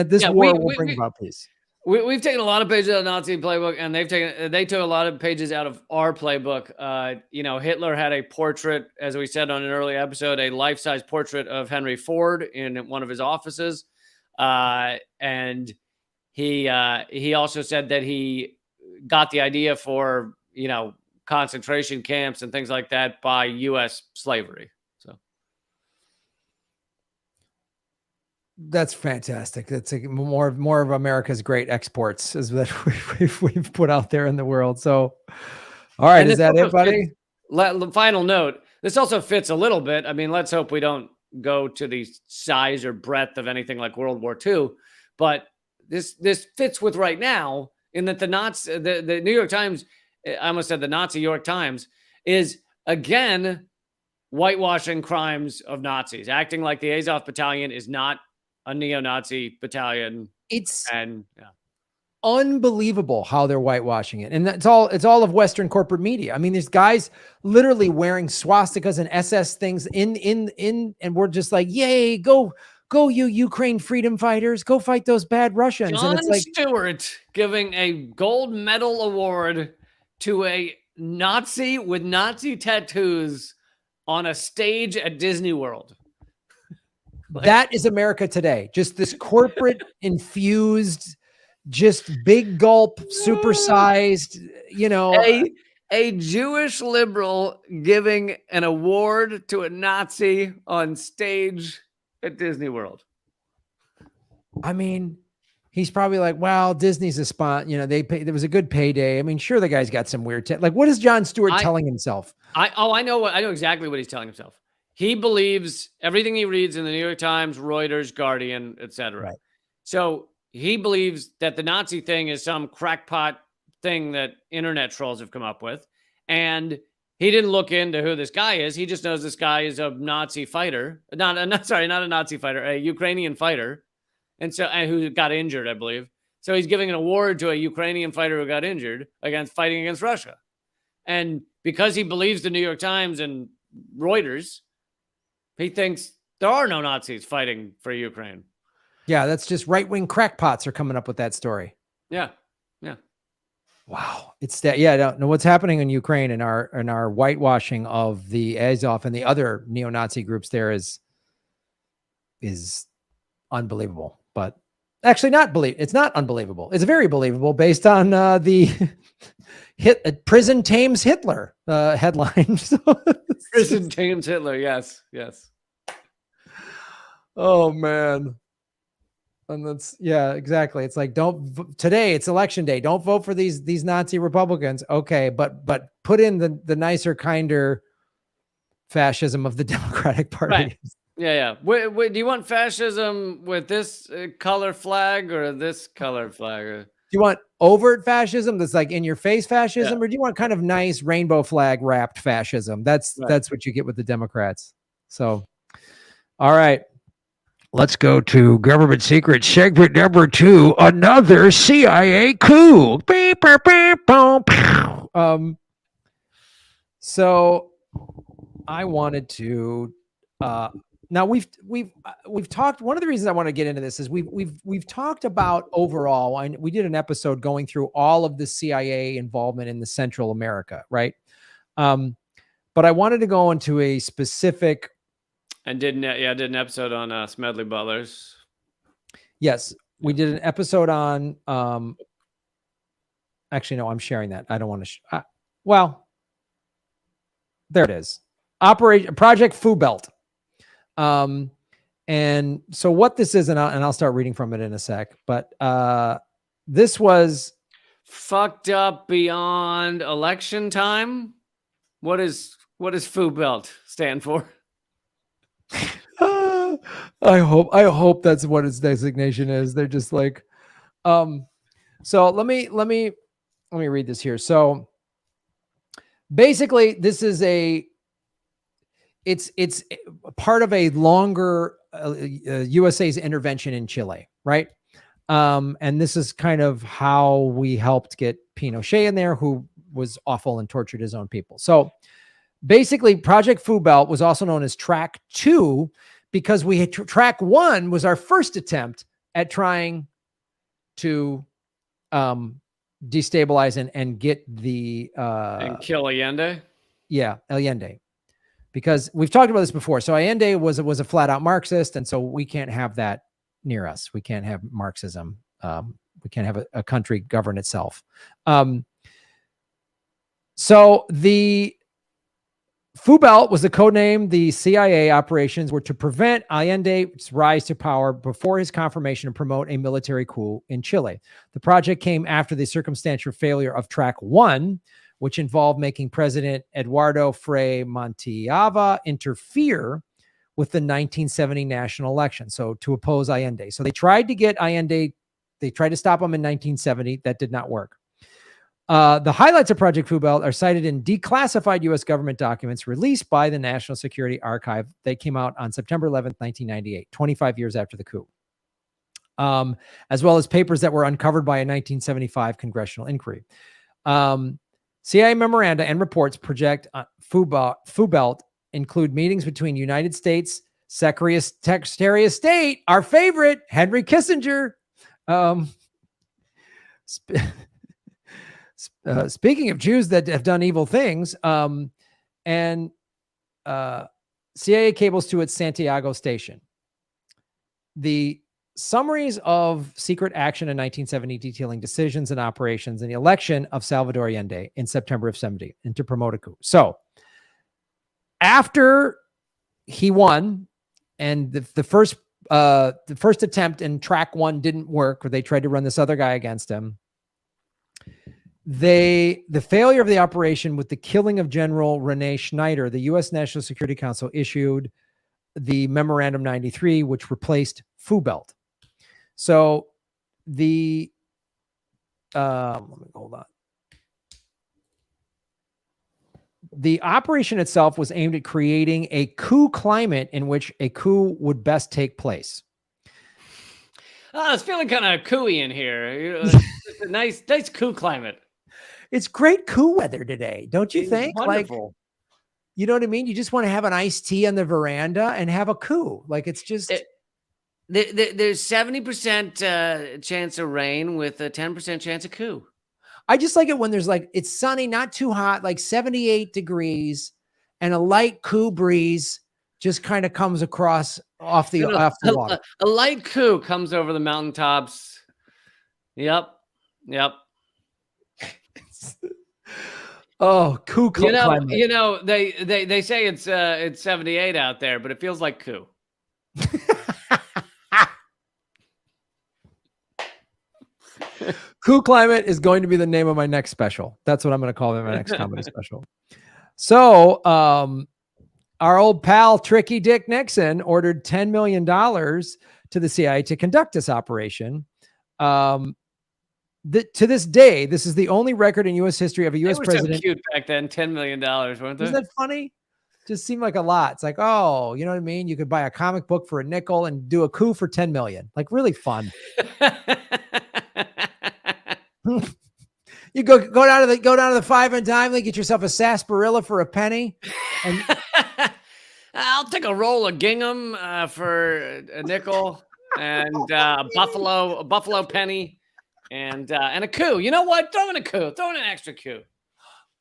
this war will bring about peace. We've taken a lot of pages out of the Nazi playbook, and they took a lot of pages out of our playbook. Hitler had a portrait, as we said on an early episode, a life-size portrait of Henry Ford in one of his offices. And he also said that he got the idea for, concentration camps and things like that by U.S. slavery. So that's fantastic. That's more of America's great exports is that we've put out there in the world. So, all right, is that it, buddy? The final note. This also fits a little bit. I mean, let's hope we don't go to the size or breadth of anything like World War II, but this fits with right now in that the New York Times, I almost said the Nazi York Times, is again whitewashing crimes of Nazis, acting like the Azov Battalion is not a neo-Nazi battalion. It's unbelievable how they're whitewashing it. And it's all of Western corporate media. I mean, there's guys literally wearing swastikas and SS things in, and we're just like, yay, go you Ukraine freedom fighters, go fight those bad Russians. Jon and it's like Stewart giving a gold medal award to a Nazi with Nazi tattoos on a stage at Disney World. That is America today. Just this corporate infused, just big gulp, supersized, a Jewish liberal giving an award to a Nazi on stage at Disney World. I mean, he's probably like, well, Disney's a sponsor. There was a good payday. I mean, sure, the guy's got some weird like, what is Jon Stewart telling himself? I know exactly what he's telling himself. He believes everything he reads in the New York Times, Reuters, Guardian, etc. Right. So he believes that the Nazi thing is some crackpot thing that internet trolls have come up with. And he didn't look into who this guy is. He just knows this guy is a Nazi fighter. Not a Nazi fighter, a Ukrainian fighter. And who got injured, I believe. So he's giving an award to a Ukrainian fighter who got injured fighting against Russia. And because he believes the New York Times and Reuters, he thinks there are no Nazis fighting for Ukraine. Yeah, that's just right-wing crackpots are coming up with that story. Yeah. Wow, it's that. Yeah, I don't know what's happening in Ukraine and our whitewashing of the Azov and the other neo-Nazi groups there is unbelievable. But actually, it's not unbelievable. It's very believable based on the prison tames Hitler headline. Prison tames Hitler. Yes. Oh man. And that's, yeah, exactly. It's like, today it's election day. Don't vote for these Nazi Republicans. Okay. But put in the nicer, kinder fascism of the Democratic Party. Right. Yeah. Wait, do you want fascism with this color flag or this color flag? Do you want overt fascism that's like in your face fascism, or do you want kind of nice rainbow flag wrapped fascism? That's what you get with the Democrats. So, all right. Let's go to government secret segment number 2, another CIA coup. So I wanted to, now we've talked, one of the reasons I want to get into this is we've talked about overall, and we did an episode going through all of the CIA involvement in the Central America, right? But I wanted to go into a specific, and did an episode on Smedley Butlers. Yes, we did an episode on. Actually, no, I'm sharing that. I don't want to. Well, there it is. Project Fubelt. And so what this is, and I'll start reading from it in a sec. But this was fucked up beyond election time. What does Fubelt stand for? I hope that's what its designation is. They're just like, so let me read this here. So basically this is it's part of a longer USA's intervention in Chile, right? And this is kind of how we helped get Pinochet in there, who was awful and tortured his own people. So basically, Project Fubelt was also known as Track 2 because we had Track 1 was our first attempt at trying to destabilize and get the and kill Allende. Yeah, Allende, because we've talked about this before. So Allende was a flat out Marxist, and so we can't have that near us. We can't have Marxism. We can't have a country govern itself. So the Fubelt was the code name. The CIA operations were to prevent Allende's rise to power before his confirmation and promote a military coup in Chile. The project came after the circumstantial failure of Track 1, which involved making President Eduardo Frei Montalva interfere with the 1970 national election, so to oppose Allende. So they tried to get Allende, they tried to stop him in 1970. That did not work. The highlights of Project Fubelt are cited in declassified U.S. government documents released by the National Security Archive. They came out on September 11th, 1998, 25 years after the coup, as well as papers that were uncovered by a 1975 congressional inquiry. CIA memoranda and reports project Fubelt include meetings between United States Secretary of State, our favorite, Henry Kissinger. Speaking of Jews that have done evil things, and CIA cables to its Santiago station. The summaries of secret action in 1970 detailing decisions and operations in the election of Salvador Allende in September of 70 and to promote a coup. So after he won and the first attempt in Track 1 didn't work, or they tried to run this other guy against him, the failure of the operation with the killing of General Rene Schneider, the U.S. National Security Council issued the Memorandum 93, which replaced Fubelt. So let me hold on. The operation itself was aimed at creating a coup climate in which a coup would best take place. Oh, it's feeling kind of cooey in here. It's a nice coup climate. It's great coup weather today, don't you think? Wonderful. Like, you know what I mean? You just want to have an iced tea on the veranda and have a coup. Like, it's just... There's 70% chance of rain with a 10% chance of coup. I just like it when there's like, it's sunny, not too hot, like 78 degrees, and a light coup breeze just kind of comes across off the water. A light coup comes over the mountaintops. Yep. Oh, coup climate. You know, they say it's 78 out there, but it feels like coup. Coup climate is going to be the name of my next special. That's what I'm going to call it, my next comedy special. So, our old pal Tricky Dick Nixon ordered $10 million to the CIA to conduct this operation. To this day, this is the only record in U.S. history of a U.S. president. So cute back then, $10 million, weren't they? Isn't that funny? Just seemed like a lot. It's like, oh, you know what I mean? You could buy a comic book for a nickel and do a coup for 10 million. Like, really fun. You go down to the 5 and dime, get yourself a sarsaparilla for a penny. And I'll take a roll of gingham for a nickel, and a buffalo penny, and a coup. You know what? Throw in a coup. Throw in an extra coup.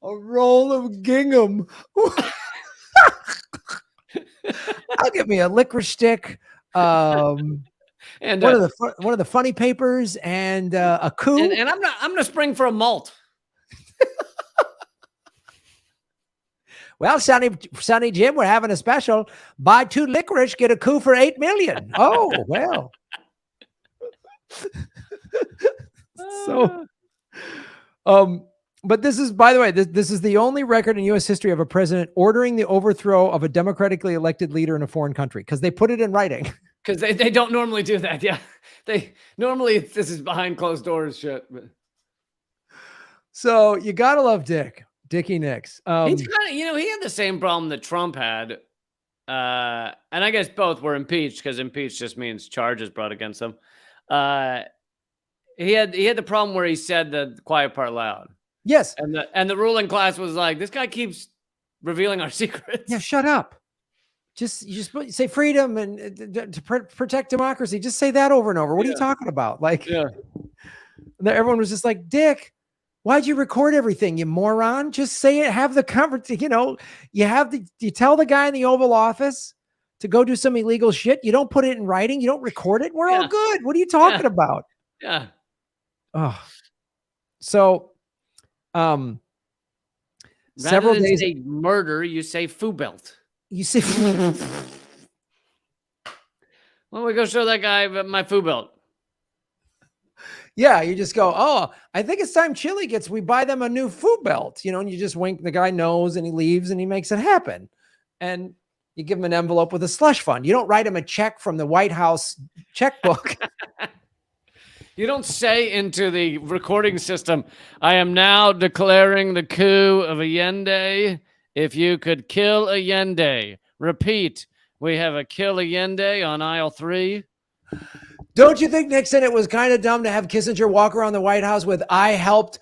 A roll of gingham. I'll get me a licorice stick. And one of the funny papers and a coup. And I'm gonna spring for a malt. Well, Sonny Jim, we're having a special. Buy 2 licorice, get a coup for 8 million. Oh, well. So, but this is, by the way, this is the only record in U.S. history of a president ordering the overthrow of a democratically elected leader in a foreign country, because they put it in writing. Because they don't normally do that. Yeah, they normally, this is behind closed doors shit. But. So you gotta love Dickie Nix. He's kind of, he had the same problem that Trump had, and I guess both were impeached, because impeached just means charges brought against them. he had the problem where he said the quiet part loud. Yes. And the ruling class was like, this guy keeps revealing our secrets. Yeah, shut up. You just say freedom and to protect democracy. Just say that over and over. What are you talking about? Like, everyone was just like, Dick, why'd you record everything, you moron? Just say it. Have the conversation. You tell the guy in the Oval Office to go do some illegal shit. You don't put it in writing. You don't record it. We're all good. What are you talking about? Yeah. Oh, so, several days. Say murder, you say Fubelt. You say, well, we go show that guy my Fubelt. Yeah, you just go, oh, I think it's time Chile we buy them a new Fubelt, and you just wink. The guy knows, and he leaves, and he makes it happen. And you give him an envelope with a slush fund. You don't write him a check from the White House checkbook. You don't say into the recording system, I am now declaring the coup of Allende. If you could kill Allende. Repeat, we have a kill Allende on aisle 3. Don't you think, Nixon, it was kind of dumb to have Kissinger walk around the White House with I helped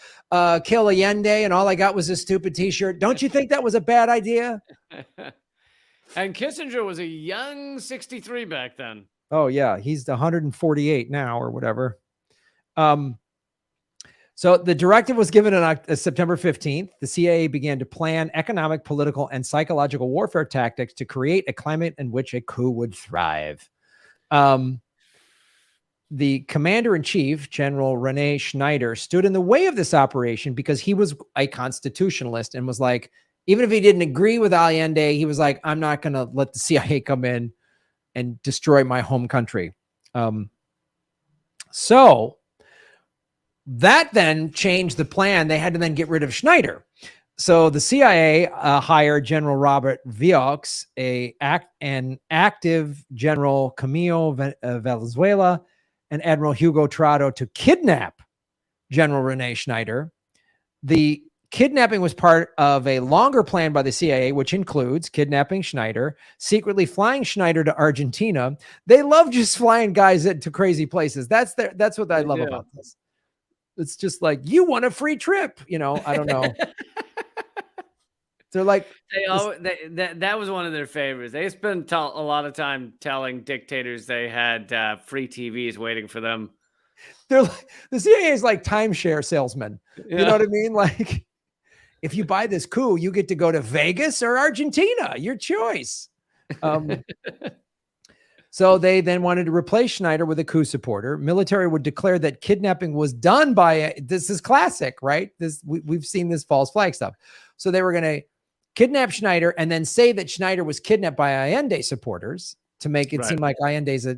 kill Allende and all I got was a stupid T-shirt? Don't you think that was a bad idea? And Kissinger was a young 63 back then. Oh, yeah. He's 148 now or whatever. So the directive was given on September 15th. The CIA began to plan economic, political, and psychological warfare tactics to create a climate in which a coup would thrive. The commander-in-chief, General Rene Schneider, stood in the way of this operation because he was a constitutionalist and was like, even if he didn't agree with Allende, he was like, I'm not going to let the CIA come in and destroy my home country. So that then changed the plan. They had to then get rid of Schneider. So the CIA hired General Robert Vaux, an active General Camilo Valenzuela, and Admiral Hugo Trado to kidnap General Rene Schneider. The kidnapping was part of a longer plan by the CIA, which includes kidnapping Schneider, secretly flying Schneider to Argentina. They love just flying guys to crazy places. That's what I love about this. It's just like, you want a free trip. I don't know. They're like, that was one of their favorites. They spent a lot of time telling dictators they had free TVs waiting for them. They're like, the CIA is like timeshare salesmen. You know what I mean? Like, if you buy this coup, you get to go to Vegas or Argentina, your choice. So they then wanted to replace Schneider with a coup supporter. Military would declare that kidnapping was done by this is classic, right? We've seen this false flag stuff. So they were going to kidnap Schneider and then say that Schneider was kidnapped by Allende supporters to make it seem like Allende's a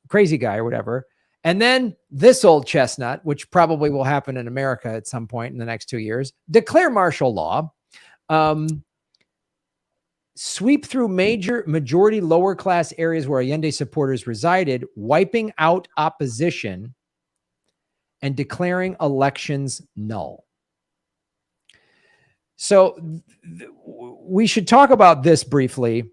crazy guy or whatever. And then this old chestnut, which probably will happen in America at some point in the next 2 years, declare martial law, sweep through majority lower class areas where Allende supporters resided, wiping out opposition and declaring elections null. So we should talk about this briefly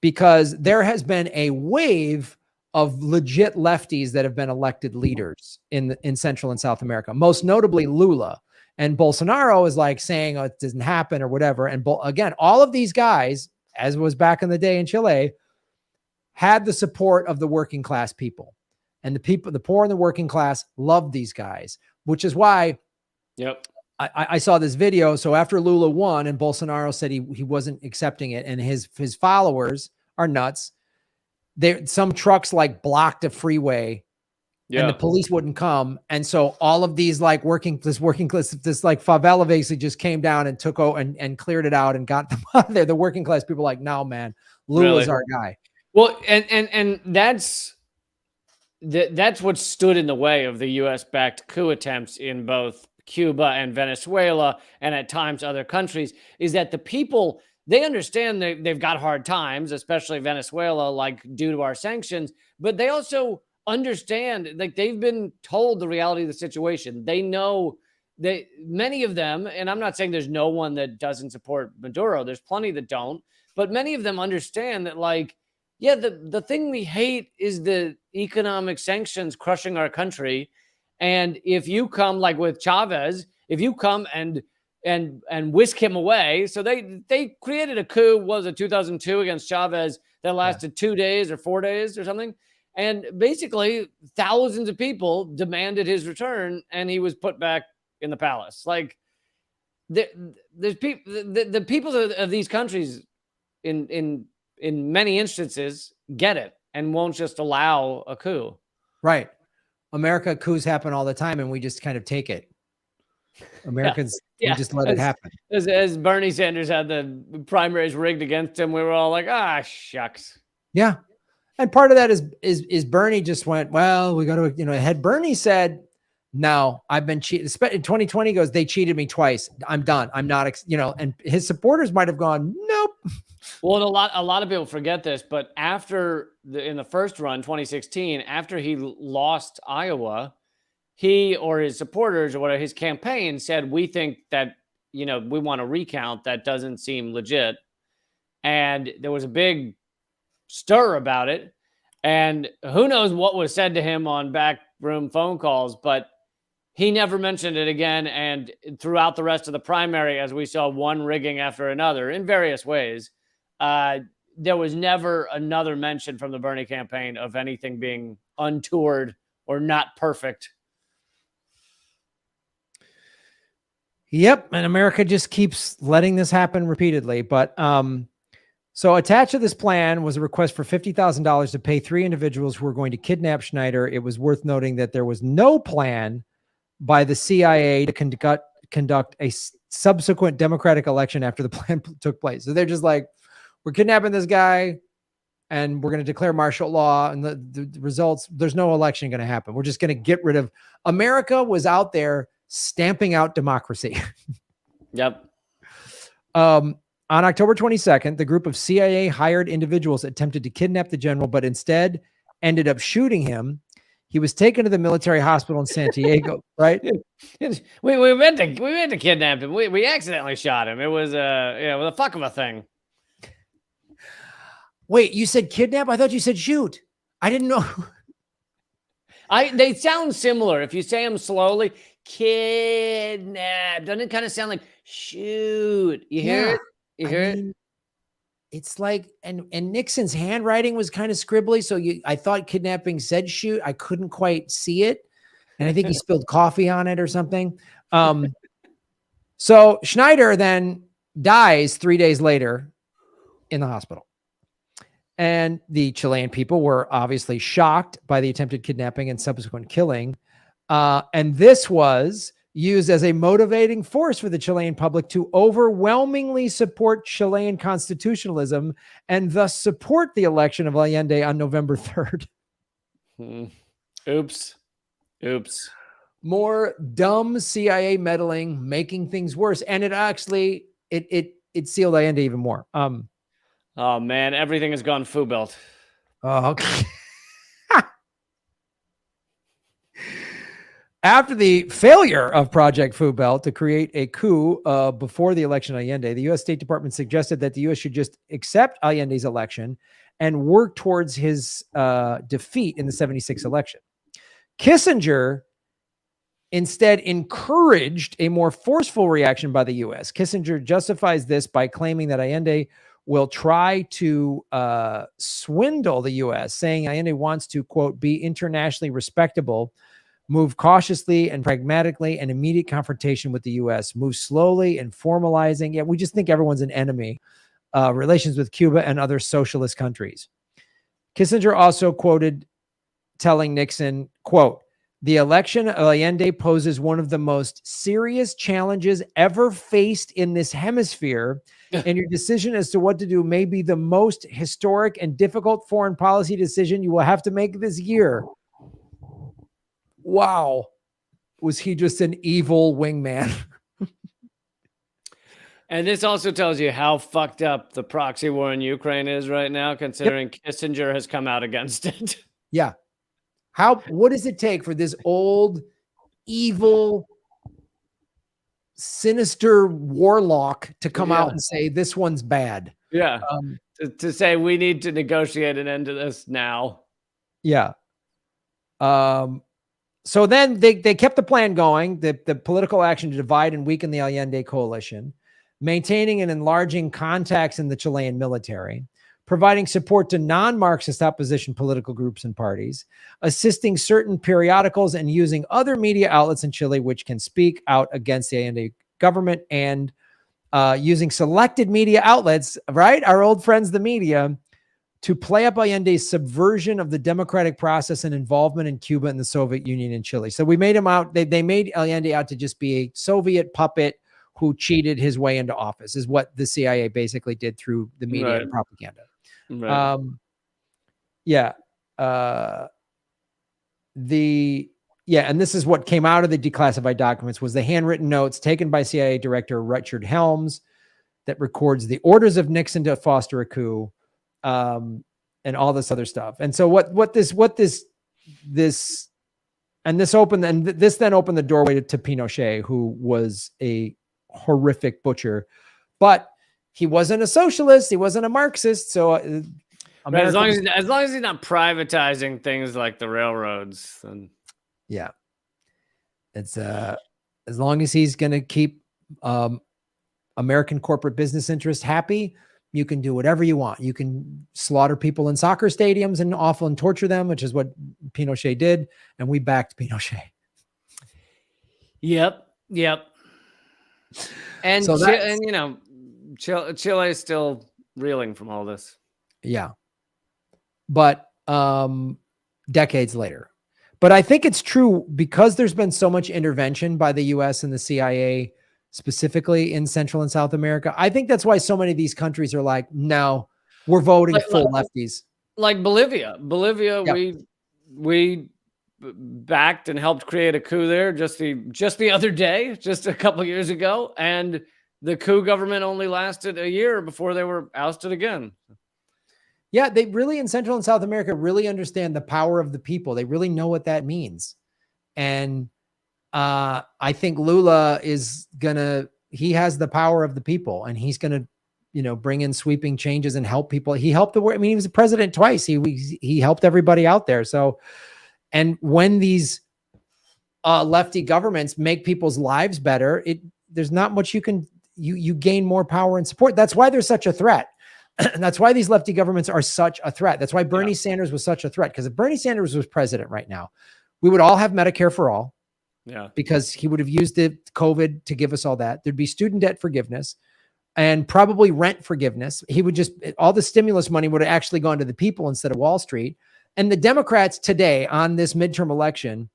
because there has been a wave of legit lefties that have been elected leaders in Central and South America, most notably Lula. And Bolsonaro is like saying, oh, it doesn't happen or whatever. And again, all of these guys, as was back in the day in Chile, had the support of the working class people. And the poor and the working class loved these guys, which is why I saw this video. So after Lula won and Bolsonaro said he wasn't accepting it, and his followers are nuts. Some trucks like blocked a freeway and the police wouldn't come. And so all of these like this like favela basically just came down and took and cleared it out and got them out of there. The working class people are like, no, man, Lula's our guy. Well, and that's what stood in the way of the U.S. backed coup attempts in both Cuba and Venezuela, and at times other countries, is that the people, they understand they've got hard times, especially Venezuela, like due to our sanctions, but they also understand, like they've been told the reality of the situation. They know that many of them, and I'm not saying there's no one that doesn't support Maduro, there's plenty that don't, but many of them understand that, like, yeah, the thing we hate is the economic sanctions crushing our country. And if you come like with Chavez, if you come and whisk him away, so they created a coup, was it 2002 against Chavez that lasted 2 days or 4 days or something, and basically thousands of people demanded his return, and he was put back in the palace. Like there's people, the people of these countries in many instances get it and won't just allow a coup. Right. America, coups happen all the time, and we just kind of take it. Americans, we just let it happen. As Bernie Sanders had the primaries rigged against him, we were all like, ah, shucks. Yeah. And part of that is Bernie just went, well, we got to, had Bernie said, no, I've been cheated. In 2020 goes, they cheated me twice. I'm done. I'm not, and his supporters might have gone, nope. Well, a lot of people forget this, but after in the first run, 2016, after he lost Iowa, he or his supporters or whatever, his campaign said, we think that, we want to recount. That doesn't seem legit. And there was a big stir about it. And who knows what was said to him on backroom phone calls, but he never mentioned it again. And throughout the rest of the primary, as we saw one rigging after another in various ways, there was never another mention from the Bernie campaign of anything being untoward or not perfect. Yep. And America just keeps letting this happen repeatedly. But so attached to this plan was a request for $50,000 to pay 3 individuals who were going to kidnap Schneider. It was worth noting that there was no plan by the CIA to conduct a subsequent democratic election after the plan took place. So they're just like, we're kidnapping this guy and we're going to declare martial law, and the results, there's no election going to happen. We're just going to get rid of America. Was out there stamping out democracy. Yep. On October 22nd, the group of CIA hired individuals attempted to kidnap the general, but instead ended up shooting him. He was taken to the military hospital in Santiago, right? We meant to kidnap him. We accidentally shot him. It was a fuck of a thing. Wait, you said kidnap? I thought you said shoot. I didn't know. They sound similar. If you say them slowly, kidnap. Doesn't it kind of sound like shoot? You hear it? You hear it? It's like, and Nixon's handwriting was kind of scribbly. So I thought kidnapping said shoot. I couldn't quite see it. And I think he spilled coffee on it or something. So Schneider then dies 3 days later in the hospital. And the Chilean people were obviously shocked by the attempted kidnapping and subsequent killing. And this was used as a motivating force for the Chilean public to overwhelmingly support Chilean constitutionalism and thus support the election of Allende on November 3rd. Oops. More dumb CIA meddling, making things worse. And it actually, it sealed Allende even more. Oh man, everything has gone Fubelt. Oh, okay. After the failure of Project Fubelt to create a coup before the election of Allende, the U.S. State Department suggested that the U.S. should just accept Allende's election and work towards his defeat in the 1976 election. Kissinger instead encouraged a more forceful reaction by the U.S. Kissinger justifies this by claiming that Allende will try to swindle the U.S., saying Allende wants to, quote, be internationally respectable, move cautiously and pragmatically, and immediate confrontation with the U.S., move slowly and formalizing. Yeah, we just think everyone's an enemy. Relations with Cuba and other socialist countries. Kissinger also quoted telling Nixon, quote, the election of Allende poses one of the most serious challenges ever faced in this hemisphere, and your decision as to what to do may be the most historic and difficult foreign policy decision you will have to make this year. Wow. Was he just an evil wingman? And this also tells you how fucked up the proxy war in Ukraine is right now, considering Kissinger has come out against it. Yeah. What does it take for this old, evil, sinister warlock to come out and say, this one's bad? Yeah. To say we need to negotiate an end to this now. Yeah. So then they kept the plan going, the political action to divide and weaken the Allende coalition, maintaining and enlarging contacts in the Chilean military, providing support to non-Marxist opposition political groups and parties, assisting certain periodicals, and using other media outlets in Chile which can speak out against the Allende government, and using selected media outlets, right? Our old friends, the media, to play up Allende's subversion of the democratic process and involvement in Cuba and the Soviet Union and Chile. So we made him out, they made Allende out to just be a Soviet puppet who cheated his way into office, is what the CIA basically did through the media and propaganda. Right. Yeah. And this is what came out of the declassified documents, was the handwritten notes taken by CIA Director Richard Helms that records the orders of Nixon to foster a coup, and all this other stuff. And so this then opened the doorway to Pinochet, who was a horrific butcher, but he wasn't a socialist. He wasn't a Marxist. So as long as he's not privatizing things like the railroads, then yeah, it's as long as he's going to keep American corporate business interests happy, you can do whatever you want. You can slaughter people in soccer stadiums and awful and torture them, which is what Pinochet did, and we backed Pinochet. Yep. And so Chile is still reeling from all this. Yeah. But decades later. But I think it's true, because there's been so much intervention by the US and the CIA specifically in Central and South America. I think that's why so many of these countries are like, no, we're voting full lefties. Like Bolivia. Yep. We backed and helped create a coup there just the other day, just a couple of years ago, and the coup government only lasted a year before they were ousted again. Yeah, they really, in Central and South America, really understand the power of the people. They really know what that means. And I think Lula he has the power of the people, and he's going to, bring in sweeping changes and help people. He helped the world. I mean, he was a president twice. He helped everybody out there. So, and when these lefty governments make people's lives better, there's not much you gain more power and support. That's why there's such a threat. That's why these lefty governments are such a threat. That's why Bernie Sanders was such a threat. Because if Bernie Sanders was president right now, we would all have Medicare for all. Yeah. Because he would have used the COVID to give us all that. There'd be student debt forgiveness and probably rent forgiveness. All the stimulus money would have actually gone to the people instead of Wall Street. And the Democrats today on this midterm election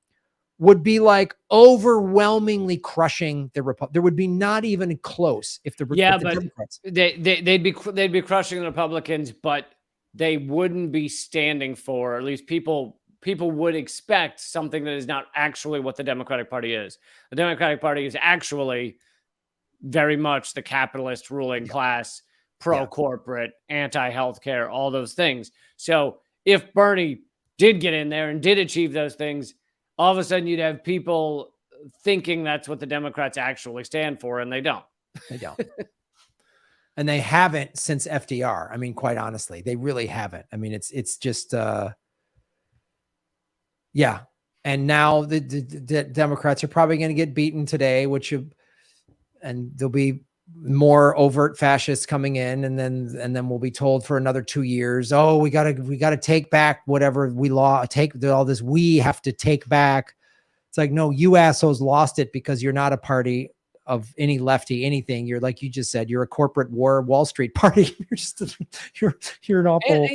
would be like overwhelmingly crushing the Republic. There would be not even close if the Democrats. They'd be crushing the Republicans, but they wouldn't be standing for, or at least people would expect something that is not actually what the Democratic Party is. The Democratic Party is actually very much the capitalist ruling class, pro-corporate, anti-healthcare, all those things. So if Bernie did get in there and did achieve those things, all of a sudden you'd have people thinking that's what the Democrats actually stand for, and they don't. They don't. And they haven't since FDR. I mean, quite honestly, they really haven't. I mean, it's just, yeah. And now the Democrats are probably going to get beaten today, and there'll be more overt fascists coming in, and then we'll be told for another 2 years, oh, we gotta take back whatever all this we have to take back. It's like, no, you assholes lost it because you're not a party of any lefty anything. You're, like you just said, you're a corporate Wall Street party. You're an awful.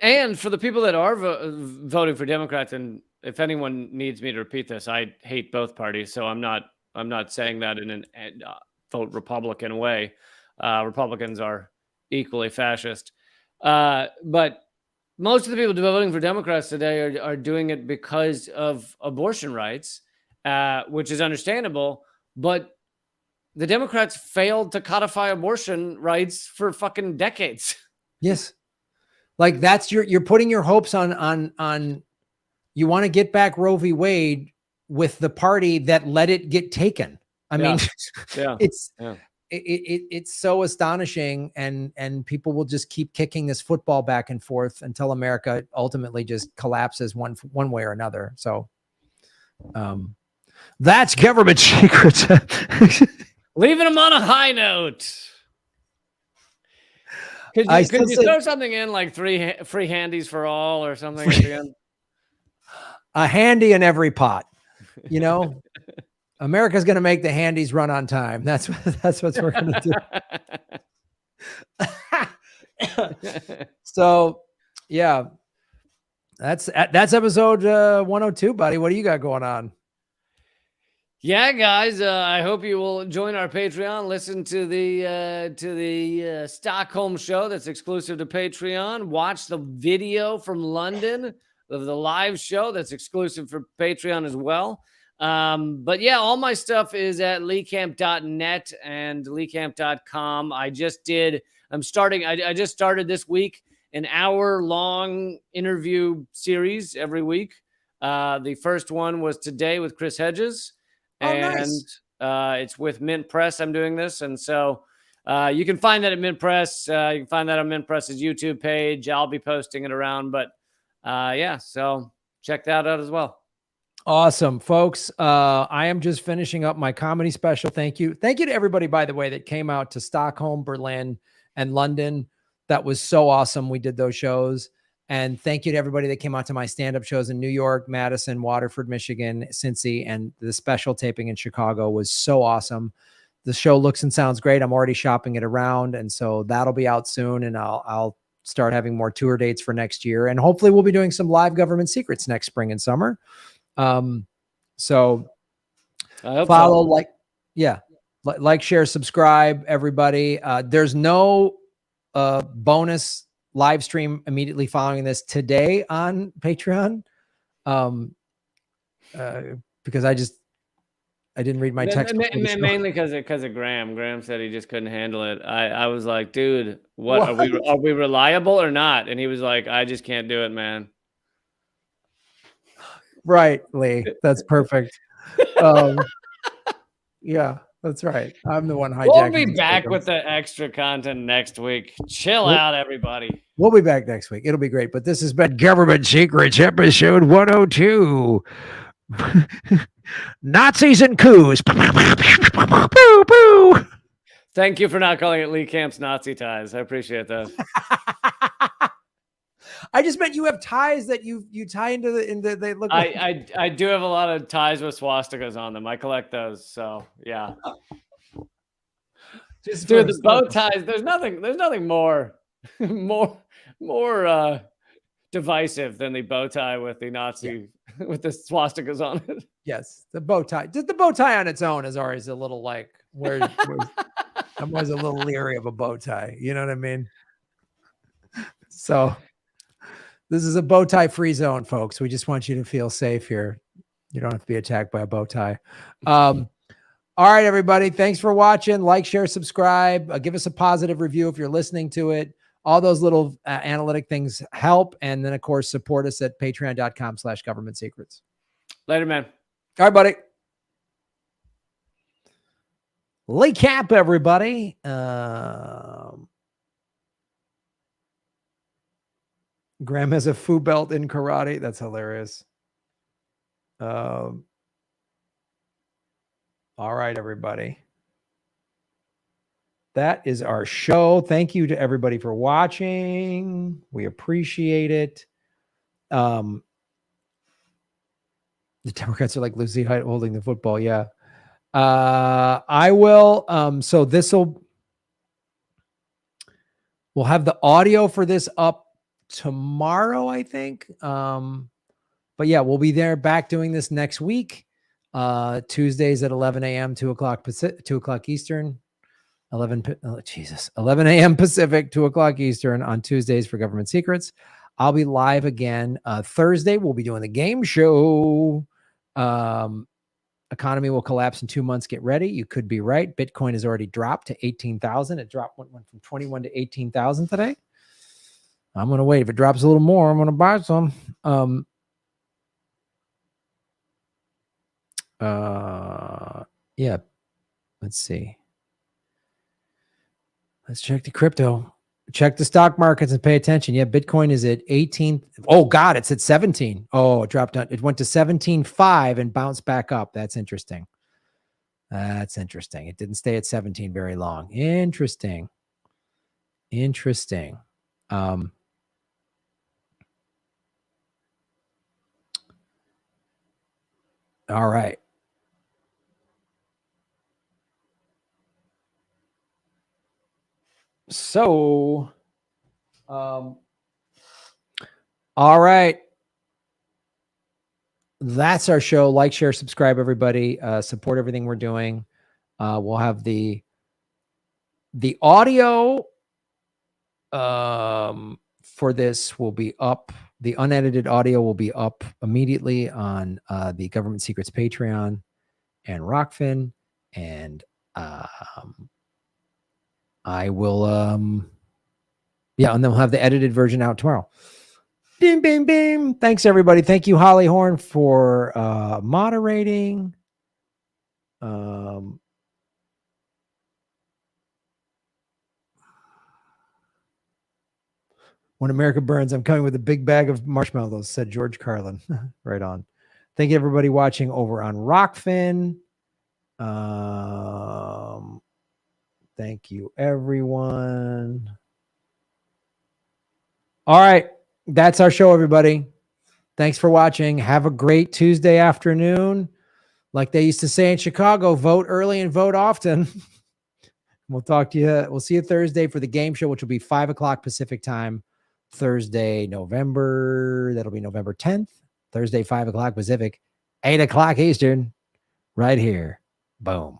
And for the people that are voting for Democrats, and if anyone needs me to repeat this, I hate both parties, so I'm not saying that in an vote Republican way. Republicans are equally fascist. But most of the people voting for Democrats today are doing it because of abortion rights, which is understandable. But the Democrats failed to codify abortion rights for fucking decades. Yes. Like that's you're putting your hopes on you want to get back Roe v. Wade with the party that let it get taken. I mean, it's so astonishing, and people will just keep kicking this football back and forth until America ultimately just collapses one way or another. So That's government secrets. Leaving them on a high note. Could you throw something in like free handies for all or something at the end? A handy in every pot. You know, America's going to make the handies run on time. That's what we're going to do. So, yeah, that's episode 102, buddy. What do you got going on? Yeah, guys, I hope you will join our Patreon. Listen to the Stockholm show that's exclusive to Patreon. Watch the video from London of the live show that's exclusive for Patreon as well. But yeah, all my stuff is at leecamp.net and leecamp.com. I just started this week an hour-long interview series every week. The first one was today with Chris Hedges. Nice. It's with Mint Press. I'm doing this. And so you can find that at Mint Press. You can find that on Mint Press's YouTube page. I'll be posting it around. But yeah, so check that out as well. Awesome, folks. I am just finishing up my comedy special. Thank you. Thank you to everybody, by the way, that came out to Stockholm, Berlin, and London. That was so awesome. We did those shows. And thank you to everybody that came out to my stand-up shows in New York, Madison, Waterford, Michigan, Cincy, and the special taping in Chicago was so awesome. The show looks and sounds great. I'm already shopping it around, and so that'll be out soon, and I'll start having more tour dates for next year. And hopefully we'll be doing some live government secrets next spring and summer. So follow, like, share, subscribe, everybody. There's no bonus live stream immediately following this today on Patreon. Because I didn't read my text. Mainly because of Graham. Graham said he just couldn't handle it. I was like, dude, what? Are we reliable or not? And he was like, I just can't do it, man. Right, Lee. That's perfect. Yeah, that's right. I'm the one hijacking. We'll be back with the extra content next week. Chill out, everybody. We'll be back next week. It'll be great. But this has been Government Secrets, episode 102. Nazis and coups. Thank you for not calling it Lee Camp's Nazi ties. I appreciate that. I just meant you have ties that you tie into they look like. I do have a lot of ties with swastikas on them. I collect those, so yeah. Just dude, the bow ties. There's nothing more divisive than the bow tie with the Nazi with the swastikas on it. Yes, the bow tie. Just the bow tie on its own is always a little like where I'm always a little leery of a bow tie. You know what I mean? So this is a bow tie free zone, folks. We just want you to feel safe here. You don't have to be attacked by a bow tie. All right, everybody. Thanks for watching. Like, share, subscribe. Give us a positive review if you're listening to it. All those little analytic things help. And then, of course, support us at patreon.com/government secrets. Later, man. All right, buddy. Lee Camp, everybody. Graham has a Fubelt in karate. That's hilarious. All right, everybody. That is our show. Thank you to everybody for watching. We appreciate it. The Democrats are like Lucy holding the football. Yeah. I will. So we'll have the audio for this up tomorrow, I think. But yeah, we'll be back doing this next week. Tuesdays at 11 a.m., 2 o'clock Eastern, 11 a.m. Pacific, 2 o'clock Eastern on Tuesdays for Government Secrets. I'll be live again Thursday. We'll be doing the game show. Economy will collapse in 2 months. Get ready. You could be right. Bitcoin has already dropped to 18,000. It went from 21 to 18,000 today. I'm going to wait. If it drops a little more, I'm going to buy some. Yeah. Let's see. Let's check the crypto. Check the stock markets and pay attention. Yeah, Bitcoin is at 18. Oh God, it's at 17. Oh, it dropped down. It went to 17.5 and bounced back up. That's interesting. That's interesting. It didn't stay at 17 very long. Interesting. Interesting. All right. So, all right. That's our show. Like, share, subscribe, everybody. Support everything we're doing. We'll have the audio for this will be up. The unedited audio will be up immediately on the Government Secrets Patreon and Rockfin. And I will, and then we'll have the edited version out tomorrow. Bing, bing, bing. Thanks, everybody. Thank you, Holly Horn, for moderating. When America burns, I'm coming with a big bag of marshmallows, said George Carlin. Right on. Thank you, everybody watching over on Rockfin. Thank you, everyone. All right. That's our show, everybody. Thanks for watching. Have a great Tuesday afternoon. Like they used to say in Chicago, vote early and vote often. We'll talk to you. We'll see you Thursday for the game show, which will be 5 o'clock Pacific time. Thursday, that'll be November 10th. Thursday, 5 o'clock Pacific, 8 o'clock Eastern, right here. Boom.